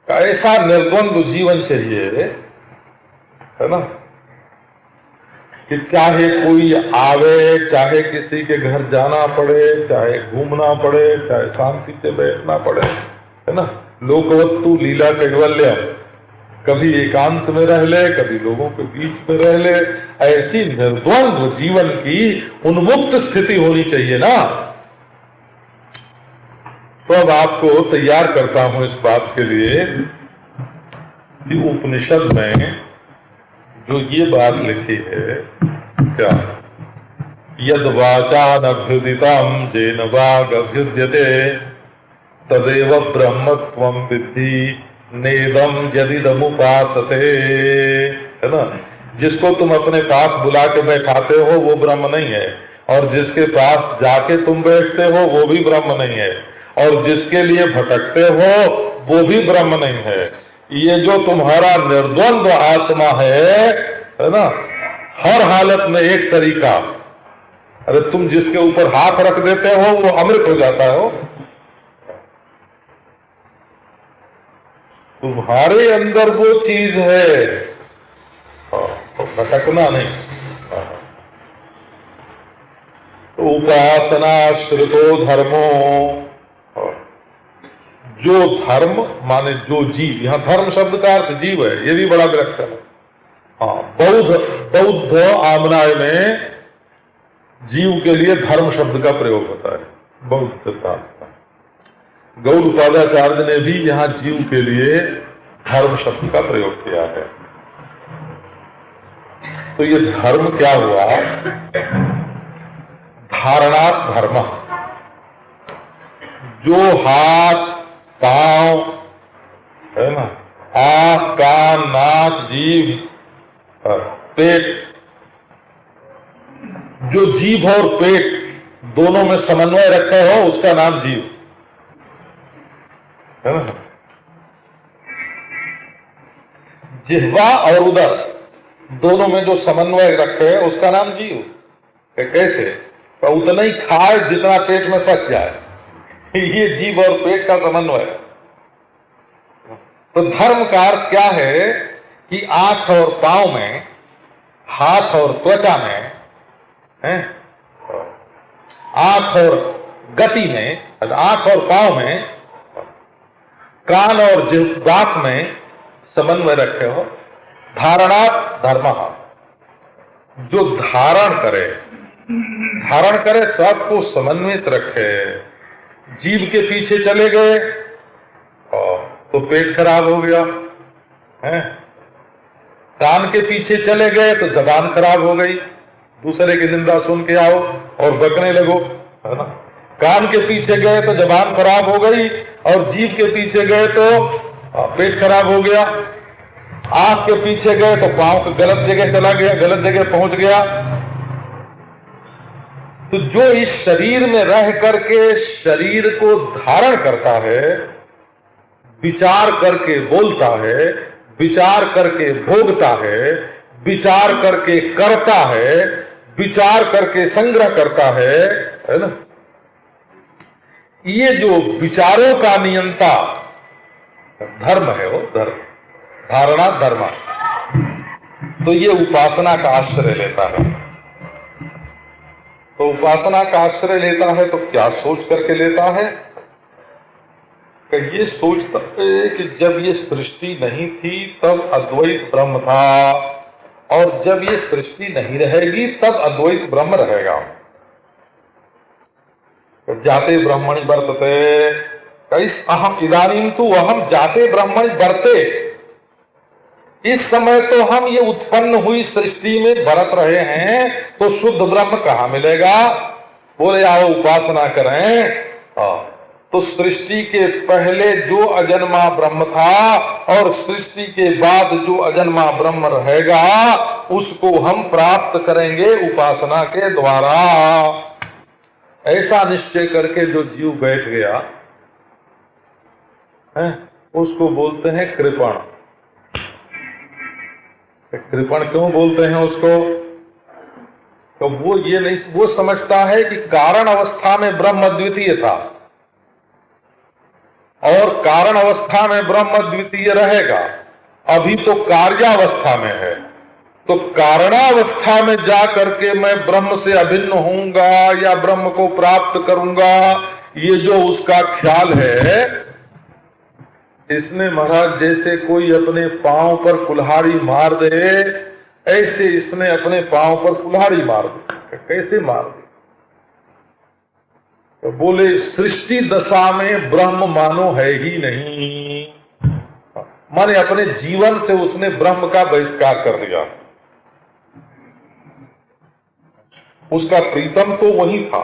ऐसा निर्द्वंद जीवन चाहिए, है ना, कि चाहे कोई आवे, चाहे किसी के घर जाना पड़े, चाहे घूमना पड़े, चाहे शांति से बैठना पड़े, है ना। लोकवत्तु लीला कैवल्य, कभी एकांत में रह ले, कभी लोगों के बीच में रह ले। ऐसी निर्द्वंद जीवन की उन्मुक्त स्थिति होनी चाहिए ना। तो अब आपको तैयार करता हूं इस बात के लिए कि उपनिषद में जो ये बात लिखी है, क्या, यद वाचानभ्युदितम जेन वागभ्युद्यते तदेव ब्रह्मत्वं विद्धि नेदम यदिदमुपासते, है ना। जिसको तुम अपने पास बुला के बैठाते हो वो ब्रह्म नहीं है, और जिसके पास जाके तुम बैठते हो वो भी ब्रह्म नहीं है, और जिसके लिए भटकते हो वो भी ब्रह्म नहीं है। ये जो तुम्हारा निर्द्वंद आत्मा है ना, हर हालत में एक तरीका। अरे तुम जिसके ऊपर हाथ रख देते हो वो अमृत हो जाता हो। तुम्हारे अंदर वो चीज है, तो भटकना नहीं। तो उपासना श्रुतो धर्मो, जो धर्म माने जो जीव, यहां धर्म शब्द का अर्थ जीव है, ये भी बड़ा विलक्षण है। हाँ, बौद्ध आमनाय में जीव के लिए धर्म शब्द का प्रयोग होता है, बौद्ध सिद्धांत का। गौड़पादाचार्य ने भी यहां जीव के लिए धर्म शब्द का प्रयोग किया है। तो ये धर्म क्या हुआ? धारणात् धर्म, जो हाथ पांव, है ना, आंख कान नाक जीभ पेट, जो जीभ और पेट दोनों में समन्वय रखे हो उसका नाम जीव है ना। जिह्वा और उदर दोनों में जो समन्वय रखे है उसका नाम जीव। कैसे? तो उतना ही खाए जितना पेट में पच जाए, ये जीव और पेट का समन्वय। तो धर्म का अर्थ क्या है कि आंख और पांव में, हाथ और त्वचा में, आंख और गति में, आंख और पांव में, कान और जिह्वाक में समन्वय रखे हो। धारणात् धर्मः, जो धारण करे, धारण करे सबको समन्वित रखे। जीभ के पीछे चले गए तो पेट खराब हो गया है, कान के पीछे चले गए तो जबान खराब हो गई, दूसरे की निंदा सुन के आओ और बकने लगो, है ना। कान के पीछे गए तो जबान खराब हो गई, और जीभ के पीछे गए तो पेट खराब हो गया। आंख के पीछे गए तो पांव गलत जगह चला गया, गलत जगह पहुंच गया। तो जो इस शरीर में रह करके शरीर को धारण करता है, विचार करके बोलता है, विचार करके भोगता है, विचार करके करता है, विचार करके संग्रह करता है ना। ये जो विचारों का नियंता धर्म है, वो धर्म, धारणा धर्म। तो ये उपासना का आश्रय लेता है। तो उपासना का आश्रय लेता है तो क्या सोच करके लेता है कि ये सोचता है कि जब ये सृष्टि नहीं थी तब अद्वैत ब्रह्म था, और जब ये सृष्टि नहीं रहेगी तब अद्वैत ब्रह्म रहेगा। जाते ब्रह्मणि वर्तते, कैस अहम इदानीं तु अहम जाते ब्रह्मणि वर्ते। इस समय तो हम ये उत्पन्न हुई सृष्टि में बरत रहे हैं, तो शुद्ध ब्रह्म कहाँ मिलेगा? बोले आओ उपासना करें। तो सृष्टि के पहले जो अजन्मा ब्रह्म था और सृष्टि के बाद जो अजन्मा ब्रह्म रहेगा उसको हम प्राप्त करेंगे उपासना के द्वारा। ऐसा निश्चय करके जो जीव बैठ गया है उसको बोलते हैं कृपण। कृपण क्यों बोलते हैं उसको? तो वो ये नहीं, वो समझता है कि कारण अवस्था में ब्रह्म अद्वितीय था और कारण अवस्था में ब्रह्म अद्वितीय रहेगा। अभी तो कार्यावस्था में है, तो कारणावस्था में जा करके मैं ब्रह्म से अभिन्न होऊंगा या ब्रह्म को प्राप्त करूंगा, ये जो उसका ख्याल है, इसने महाराज जैसे कोई अपने पांव पर कुल्हाड़ी मार दे, ऐसे इसने अपने पांव पर कुल्हाड़ी मार दी। कैसे मार दी? तो बोले सृष्टि दशा में ब्रह्म मानो है ही नहीं, माने अपने जीवन से उसने ब्रह्म का बहिष्कार कर दिया। उसका प्रीतम तो वही था,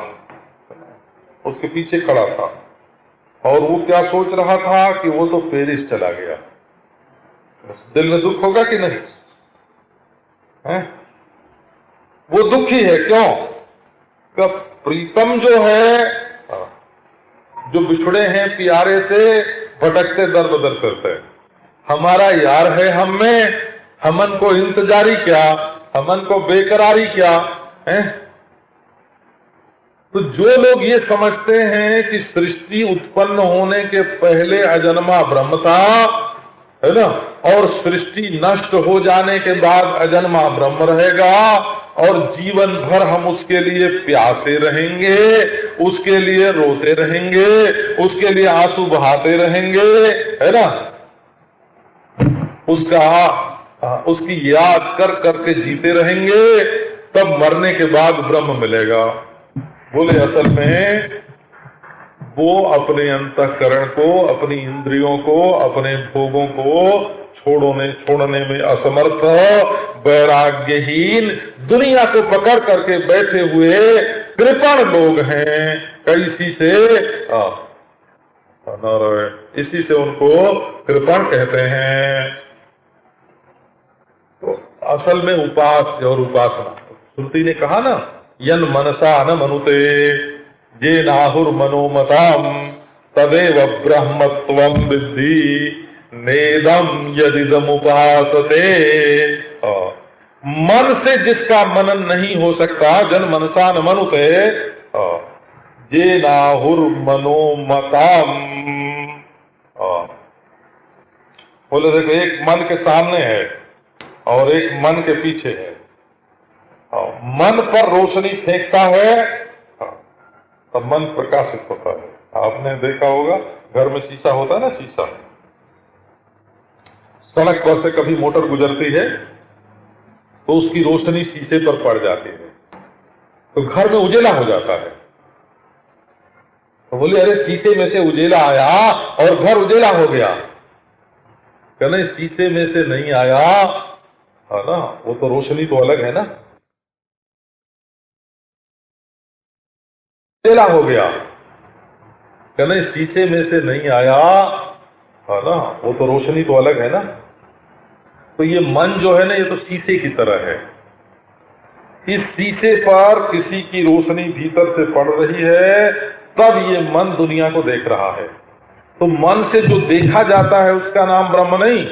उसके पीछे खड़ा था, और वो क्या सोच रहा था कि वो तो पेरिस चला गया। दिल में दुख होगा कि नहीं है? वो दुखी है। क्यों? कि प्रीतम जो है, जो बिछड़े हैं प्यारे से, भटकते दर बदर करते हैं। हमारा यार है हम में, हमन को इंतजारी क्या, हमन को बेकरारी क्या है? तो जो लोग ये समझते हैं कि सृष्टि उत्पन्न होने के पहले अजन्मा ब्रह्म था, है ना, और सृष्टि नष्ट हो जाने के बाद अजन्मा ब्रह्म रहेगा और जीवन भर हम उसके लिए प्यासे रहेंगे, उसके लिए रोते रहेंगे, उसके लिए आंसू बहाते रहेंगे, है ना, उसकी याद कर करके जीते रहेंगे, तब मरने के बाद ब्रह्म मिलेगा। बोले असल में वो अपने अंतःकरण को, अपनी इंद्रियों को, अपने भोगों को छोड़ने में असमर्थ, वैराग्यहीन, दुनिया को पकड़ करके बैठे हुए कृपण लोग हैं। कैसी से? इसी से उनको कृपण कहते हैं। तो असल में उपास्य और उपासना, श्रुति ने कहा ना, यन मनसा न मनुते ये नाहुर मनोमताम तदेव ब्रह्मत्वं विद्धि नेदम यदिदम उपासते। मन से जिसका मनन नहीं हो सकता, जन मनसा न मनुते ये नाहुर मनोमताम। बोले देखो, एक मन के सामने है और एक मन के पीछे है। मन पर रोशनी फेंकता है तब मन प्रकाशित होता है। आपने देखा होगा घर में शीशा होता है ना, शीशा, सड़क पर से कभी मोटर गुजरती है तो उसकी रोशनी शीशे पर पड़ जाती है तो घर में उजेला हो जाता है। तो बोले अरे शीशे में से उजेला आया और घर उजेला हो गया। कहने शीशे में से नहीं आया, है ना, वो तो रोशनी तो अलग है ना, उजेला हो गया। कहने शीशे में से नहीं आया, है ना, वो तो रोशनी तो अलग है ना। तो ये मन जो है ना, ये तो शीशे की तरह है। इस शीशे पर किसी की रोशनी भीतर से पड़ रही है, तब ये मन दुनिया को देख रहा है। तो मन से जो देखा जाता है उसका नाम ब्रह्म नहीं,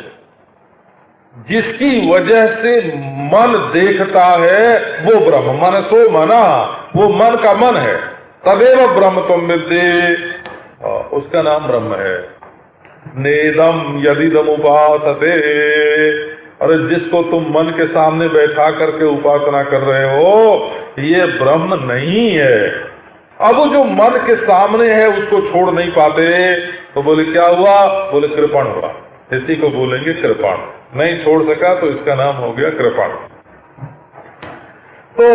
जिसकी वजह से मन देखता है वो ब्रह्म। मन सो मना, वो मन का मन है। तदेव ब्रह्म त्वं विद्धि, उसका नाम ब्रह्म है। नेदम यदिदम उपासते, अरे जिसको तुम मन के सामने बैठा करके उपासना कर रहे हो ये ब्रह्म नहीं है। अब जो मन के सामने है उसको छोड़ नहीं पाते, तो बोले क्या हुआ? बोले कृपण हुआ। इसी को बोलेंगे कृपण। नहीं छोड़ सका तो इसका नाम हो गया कृपण। तो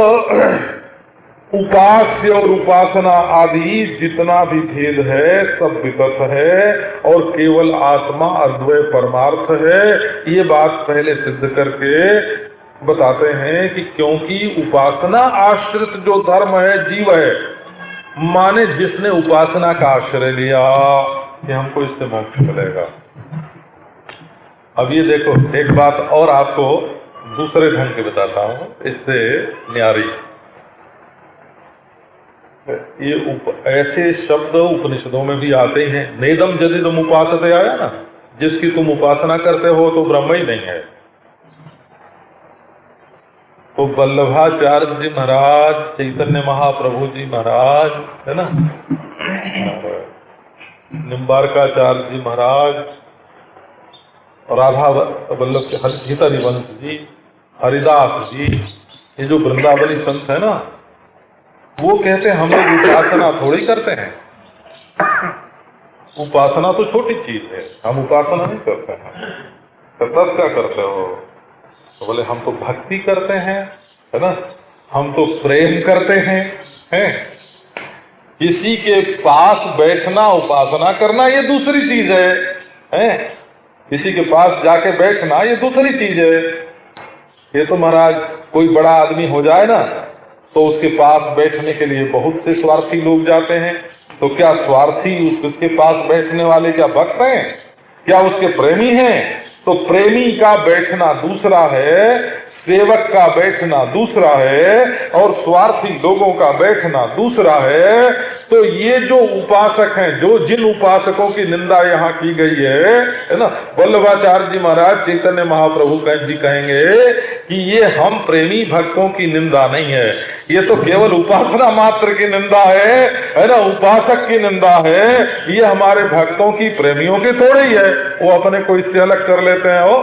उपास्य और उपासना आदि जितना भी भेद है सब विगत है और केवल आत्मा अद्वय परमार्थ है। ये बात पहले सिद्ध करके बताते हैं कि क्योंकि उपासना आश्रित जो धर्म है जीव है, माने जिसने उपासना का आश्रय लिया कि हमको इससे मोक्ष मिलेगा। अब ये देखो एक बात और आपको दूसरे ढंग के बताता हूं, इससे न्यारी। ये ऐसे शब्द उपनिषदों में भी आते हैं। नेदम जदिदम उपासते आया ना, जिसकी तुम उपासना करते हो तो ब्रह्म ही नहीं है। तो वल्लभाचार्य जी महाराज, चैतन्य महाप्रभु जी महाराज है ना, निम्बारकाचार्य जी महाराज, राधा वल्लभ गीता निवंश जी, हरिदास जी, ये जो वृंदावनी संत है ना, वो कहते हैं हम लोग उपासना थोड़ी करते हैं। उपासना तो छोटी चीज है, हम उपासना नहीं करते हैं। तो तब क्या करते हो? तो बोले हम तो भक्ति करते हैं, है ना, हम तो प्रेम करते हैं। किसी के पास बैठना उपासना करना ये दूसरी चीज है। किसी के पास जाके बैठना ये दूसरी चीज है। ये तो महाराज कोई बड़ा आदमी हो जाए ना तो उसके पास बैठने के लिए बहुत से स्वार्थी लोग जाते हैं। तो क्या स्वार्थी उसके पास बैठने वाले क्या भक्त हैं? क्या उसके प्रेमी हैं? तो प्रेमी का बैठना दूसरा है, सेवक का बैठना दूसरा है और स्वार्थी लोगों का बैठना दूसरा है। तो ये जो उपासक हैं, जो जिन उपासकों की निंदा यहाँ की गई है ना, वल्लभाचार्य जी महाराज, चैतन्य महाप्रभु जी कहेंगे कि ये हम प्रेमी भक्तों की निंदा नहीं है, ये तो केवल उपासना मात्र की निंदा है ना, उपासक की निंदा है। ये हमारे भक्तों की, प्रेमियों की थोड़ी है। वो अपने को इससे अलग कर लेते हैं हो,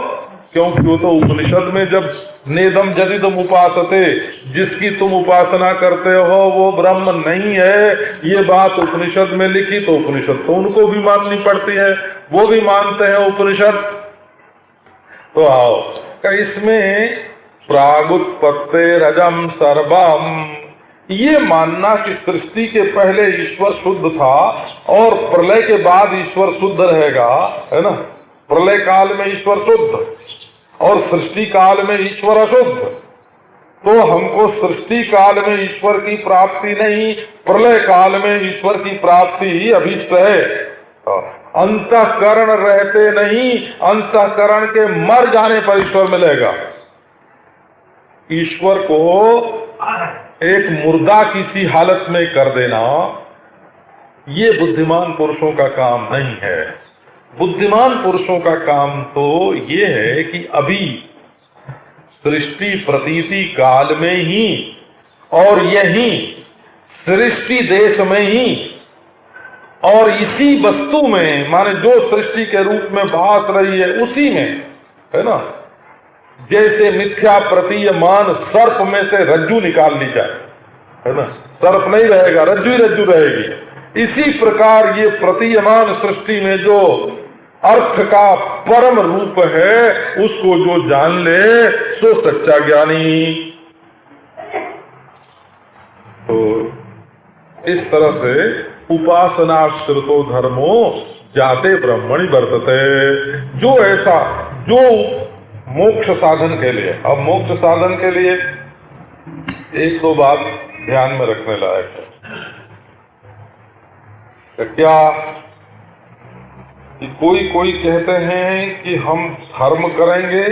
क्योंकि वो तो उपनिषद में जब नेदम जदिदम उपासते, जिसकी तुम उपासना करते हो वो ब्रह्म नहीं है, ये बात उपनिषद में लिखी, तो उपनिषद तो उनको भी माननी पड़ती है, वो भी मानते हैं उपनिषद। तो आओ, इसमें प्रागुत्पत्ते रजम सर्वम, ये मानना कि सृष्टि के पहले ईश्वर शुद्ध था और प्रलय के बाद ईश्वर शुद्ध रहेगा, है ना। प्रलय काल में ईश्वर शुद्ध और सृष्टि काल में ईश्वर अशुद्ध। तो हमको सृष्टि काल में ईश्वर की प्राप्ति नहीं, प्रलय काल में ईश्वर की प्राप्ति ही अभीष्ट है। अंतःकरण रहते नहीं, अंतःकरण के मर जाने पर ईश्वर मिलेगा। ईश्वर को एक मुर्दा किसी हालत में कर देना ये बुद्धिमान पुरुषों का काम नहीं है। बुद्धिमान पुरुषों का काम तो ये है कि अभी सृष्टि प्रतीति काल में ही और यही सृष्टि देश में ही और इसी वस्तु में, माने जो सृष्टि के रूप में भास रही है उसी में, है ना। जैसे मिथ्या प्रतीयमान सर्प में से रज्जू निकाल ली जाए, है ना, सर्प नहीं रहेगा, रज्जू ही रज्जू रहेगी। इसी प्रकार ये प्रतीयमान सृष्टि में जो अर्थ का परम रूप है उसको जो जान ले सो सच्चा ज्ञानी। तो इस तरह से उपासनाश्रितो धर्मो जाते ब्रह्मणि वर्तते। जो ऐसा, जो मोक्ष साधन के लिए, अब मोक्ष साधन के लिए एक दो बात ध्यान में रखने लायक है। क्या कि कोई कहते हैं कि हम धर्म करेंगे,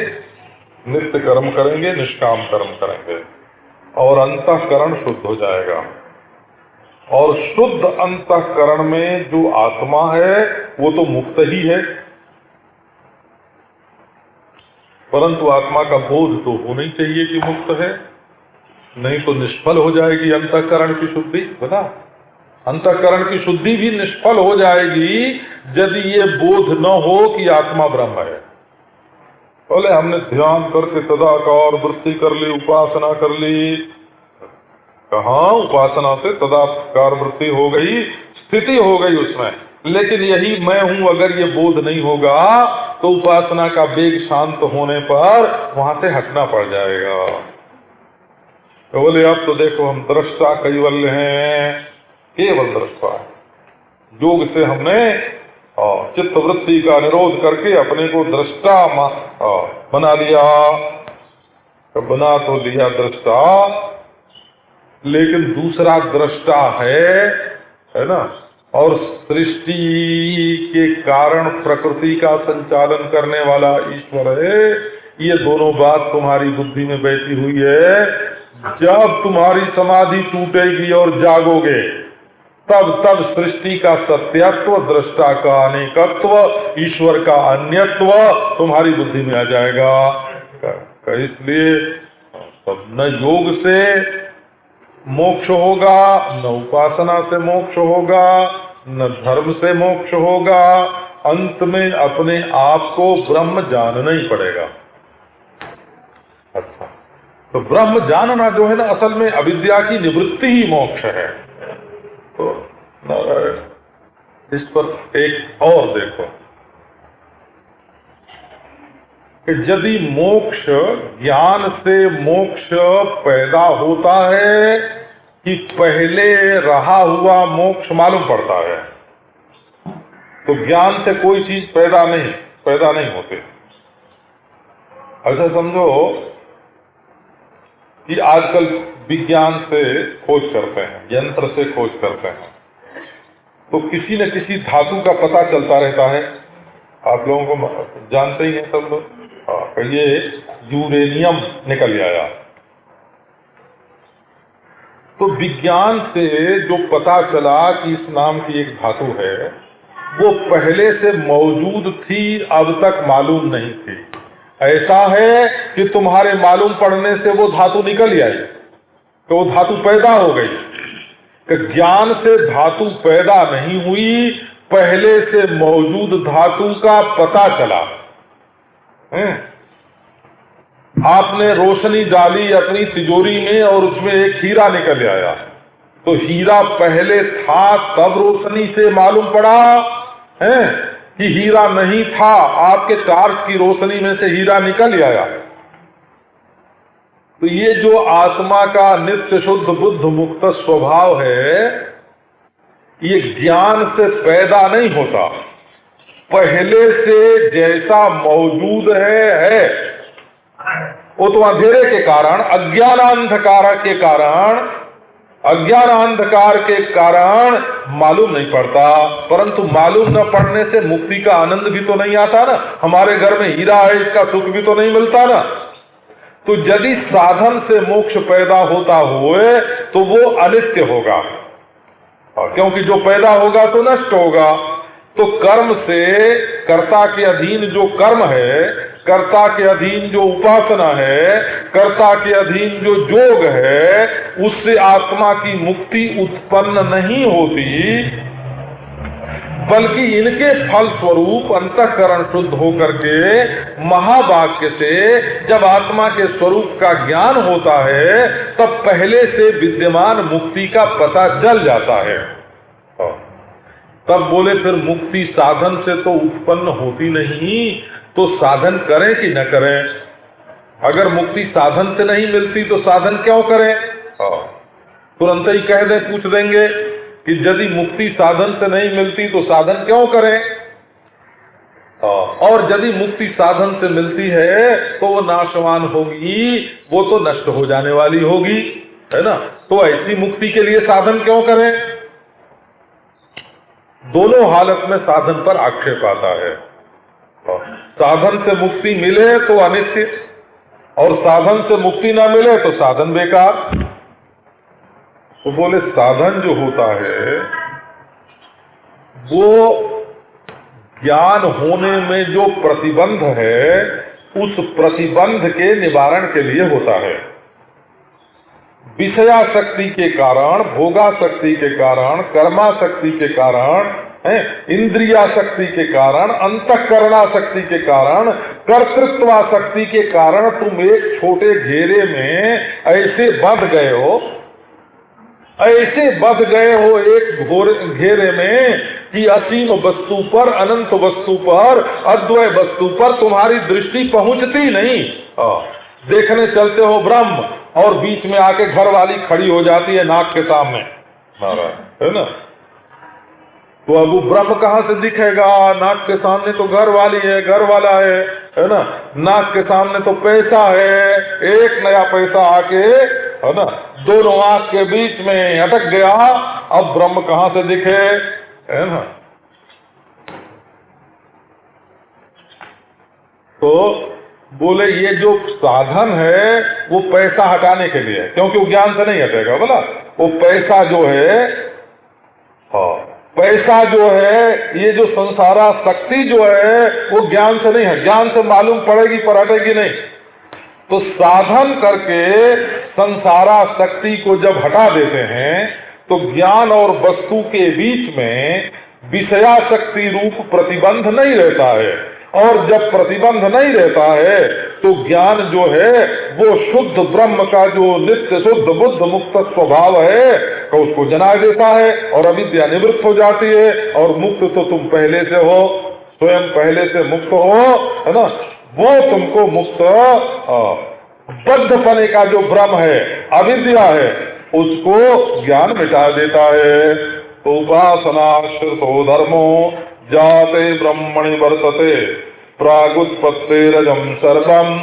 नित्य कर्म करेंगे, निष्काम कर्म करेंगे और अंतःकरण शुद्ध हो जाएगा। और शुद्ध अंतःकरण में जो आत्मा है वो तो मुक्त ही है, परंतु आत्मा का बोध तो होना ही चाहिए कि मुक्त है, नहीं तो निष्फल हो जाएगी अंतःकरण की शुद्धि। बता, अंतःकरण की शुद्धि भी निष्फल हो जाएगी यदि ये बोध न हो कि आत्मा ब्रह्म है। बोले हमने ध्यान करके तदाकार वृत्ति कर ली, उपासना कर ली। कहाँ उपासना से तदाकार वृत्ति हो गई, स्थिति हो गई उसमें, लेकिन यही मैं हूं अगर ये बोध नहीं होगा तो उपासना का वेग शांत होने पर वहां से हटना पड़ जाएगा। तो बोले अब तो देखो हम दृष्टा कैवल्य हैं, केवल दृष्टा। योग से हमने चित्त वृत्ति का निरोध करके अपने को दृष्टा बना लिया। तो बना तो लिया दृष्टा, लेकिन दूसरा दृष्टा है ना, और सृष्टि के कारण प्रकृति का संचालन करने वाला ईश्वर है। ये दोनों बात तुम्हारी बुद्धि में बैठी हुई है। जब तुम्हारी समाधि टूटेगी और जागोगे तब सृष्टि का सत्यत्व, दृष्टा का अनेकत्व, ईश्वर का अन्यत्व तुम्हारी बुद्धि में आ जाएगा। इसलिए न योग से मोक्ष होगा, न उपासना से मोक्ष होगा, न धर्म से मोक्ष होगा। अंत में अपने आप को ब्रह्म जानना ही पड़ेगा। अच्छा, तो ब्रह्म जानना जो है ना, असल में अविद्या की निवृत्ति ही मोक्ष है। तो इस पर एक और देखो कि यदि मोक्ष, ज्ञान से मोक्ष पैदा होता है कि पहले रहा हुआ मोक्ष मालूम पड़ता है, तो ज्ञान से कोई चीज पैदा नहीं होती। ऐसा समझो कि आजकल विज्ञान से खोज करते हैं, यंत्र से खोज करते हैं, तो किसी न किसी धातु का पता चलता रहता है। आप लोगों को जानते ही हैं सब लोग, ये यूरेनियम निकल आया। तो विज्ञान से जो पता चला कि इस नाम की एक धातु है, वो पहले से मौजूद थी, अब तक मालूम नहीं थी। ऐसा है कि तुम्हारे मालूम पड़ने से वो धातु निकल आई, तो वो धातु पैदा हो गई। कि ज्ञान से धातु पैदा नहीं हुई, पहले से मौजूद धातु का पता चला। आपने रोशनी डाली अपनी तिजोरी में और उसमें एक हीरा निकल आया, तो हीरा पहले था तब रोशनी से मालूम पड़ा है कि हीरा नहीं था, आपके टार्च की रोशनी में से हीरा निकल आया। तो ये जो आत्मा का नित्य शुद्ध बुद्ध मुक्त स्वभाव है, ये ज्ञान से पैदा नहीं होता, पहले से जैसा मौजूद है। वो तो अंधेरे के कारण, अज्ञान अंधकार के कारण मालूम नहीं पड़ता। परंतु मालूम न पड़ने से मुक्ति का आनंद भी तो नहीं आता ना। हमारे घर में हीरा है, इसका सुख भी तो नहीं मिलता ना। तो यदि साधन से मोक्ष पैदा होता हुए तो वो अनित्य होगा, क्योंकि जो पैदा होगा तो नष्ट होगा। तो कर्म से, कर्ता के अधीन जो कर्म है, कर्ता के अधीन जो उपासना है, कर्ता के अधीन जो योग है, उससे आत्मा की मुक्ति उत्पन्न नहीं होती, बल्कि इनके फल स्वरूप अंतःकरण शुद्ध होकर के महावाक्य से जब आत्मा के स्वरूप का ज्ञान होता है, तब पहले से विद्यमान मुक्ति का पता चल जाता है। तब बोले फिर मुक्ति साधन से तो उत्पन्न होती नहीं, तो साधन करें कि न करें? अगर मुक्ति साधन से नहीं मिलती तो साधन क्यों करें? तुरंत ही कह दें, पूछ देंगे कि यदि मुक्ति साधन से नहीं मिलती तो साधन क्यों करें? और यदि मुक्ति साधन से मिलती है तो वो नाशवान होगी, वो तो नष्ट हो जाने वाली होगी, है ना। तो ऐसी मुक्ति के लिए साधन क्यों करें? दोनों हालत में साधन पर आक्षेप आता है। साधन से मुक्ति मिले तो अनित्य, और साधन से मुक्ति ना मिले तो साधन बेकार। तो बोले साधन जो होता है वो ज्ञान होने में जो प्रतिबंध है, उस प्रतिबंध के निवारण के लिए होता है। विषयाशक्ति के कारण, भोगाशक्ति के कारण, कर्माशक्ति के कारण, इंद्रियाशक्ति के कारण, अंतःकरणाशक्ति के कारण कर्तृत्वासक्ति के कारण तुम एक छोटे घेरे में ऐसे बंध गए हो, ऐसे बंध गए हो एक घेरे में कि असीम वस्तु पर, अनंत वस्तु पर, अद्वय वस्तु पर तुम्हारी दृष्टि पहुंचती नहीं। देखने चलते हो ब्रह्म और बीच में आके घर वाली खड़ी हो जाती है नाक के सामने, है ना। तो अब वो ब्रह्म कहाँ से दिखेगा? नाक के सामने तो घर वाली है, घर वाला है ना। नाक के सामने तो पैसा है, एक नया पैसा आके, है ना, दोनों आंख के बीच में अटक गया। अब ब्रह्म कहाँ से दिखे, है ना। तो बोले ये जो साधन है वो पैसा हटाने के लिए है, क्योंकि वो ज्ञान से नहीं हटेगा। बोला वो पैसा जो है, पैसा जो है, ये जो संसारा शक्ति जो है वो ज्ञान से नहीं है, ज्ञान से मालूम पड़ेगी पर हटेगी नहीं। तो साधन करके संसारा शक्ति को जब हटा देते हैं तो ज्ञान और वस्तु के बीच में विषयाशक्ति रूप प्रतिबंध नहीं रहता है। और जब प्रतिबंध नहीं रहता है तो ज्ञान जो है वो शुद्ध ब्रह्म का जो नित्य शुद्ध बुद्ध मुक्त स्वभाव है तो उसको जना देता है और अविद्या निवृत्त हो जाती है। और मुक्त तो तुम पहले से हो, स्वयं पहले से मुक्त हो, है ना। वो तुमको मुक्त बद्धपने का जो भ्रम है, अविद्या है, उसको ज्ञान मिटा देता है। तो उपासना श्रुतो धर्मो जाते ब्रह्मणि वर्तते प्रागुत्पत्ते रजम सर्वम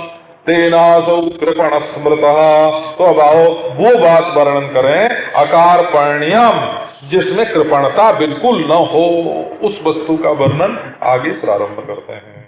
तेनासौ कृपण स्मृतः। तो अब आओ वो बात वर्णन करें, अकार परिण्यम, जिसमें कृपणता बिल्कुल न हो, उस वस्तु का वर्णन आगे प्रारंभ करते हैं।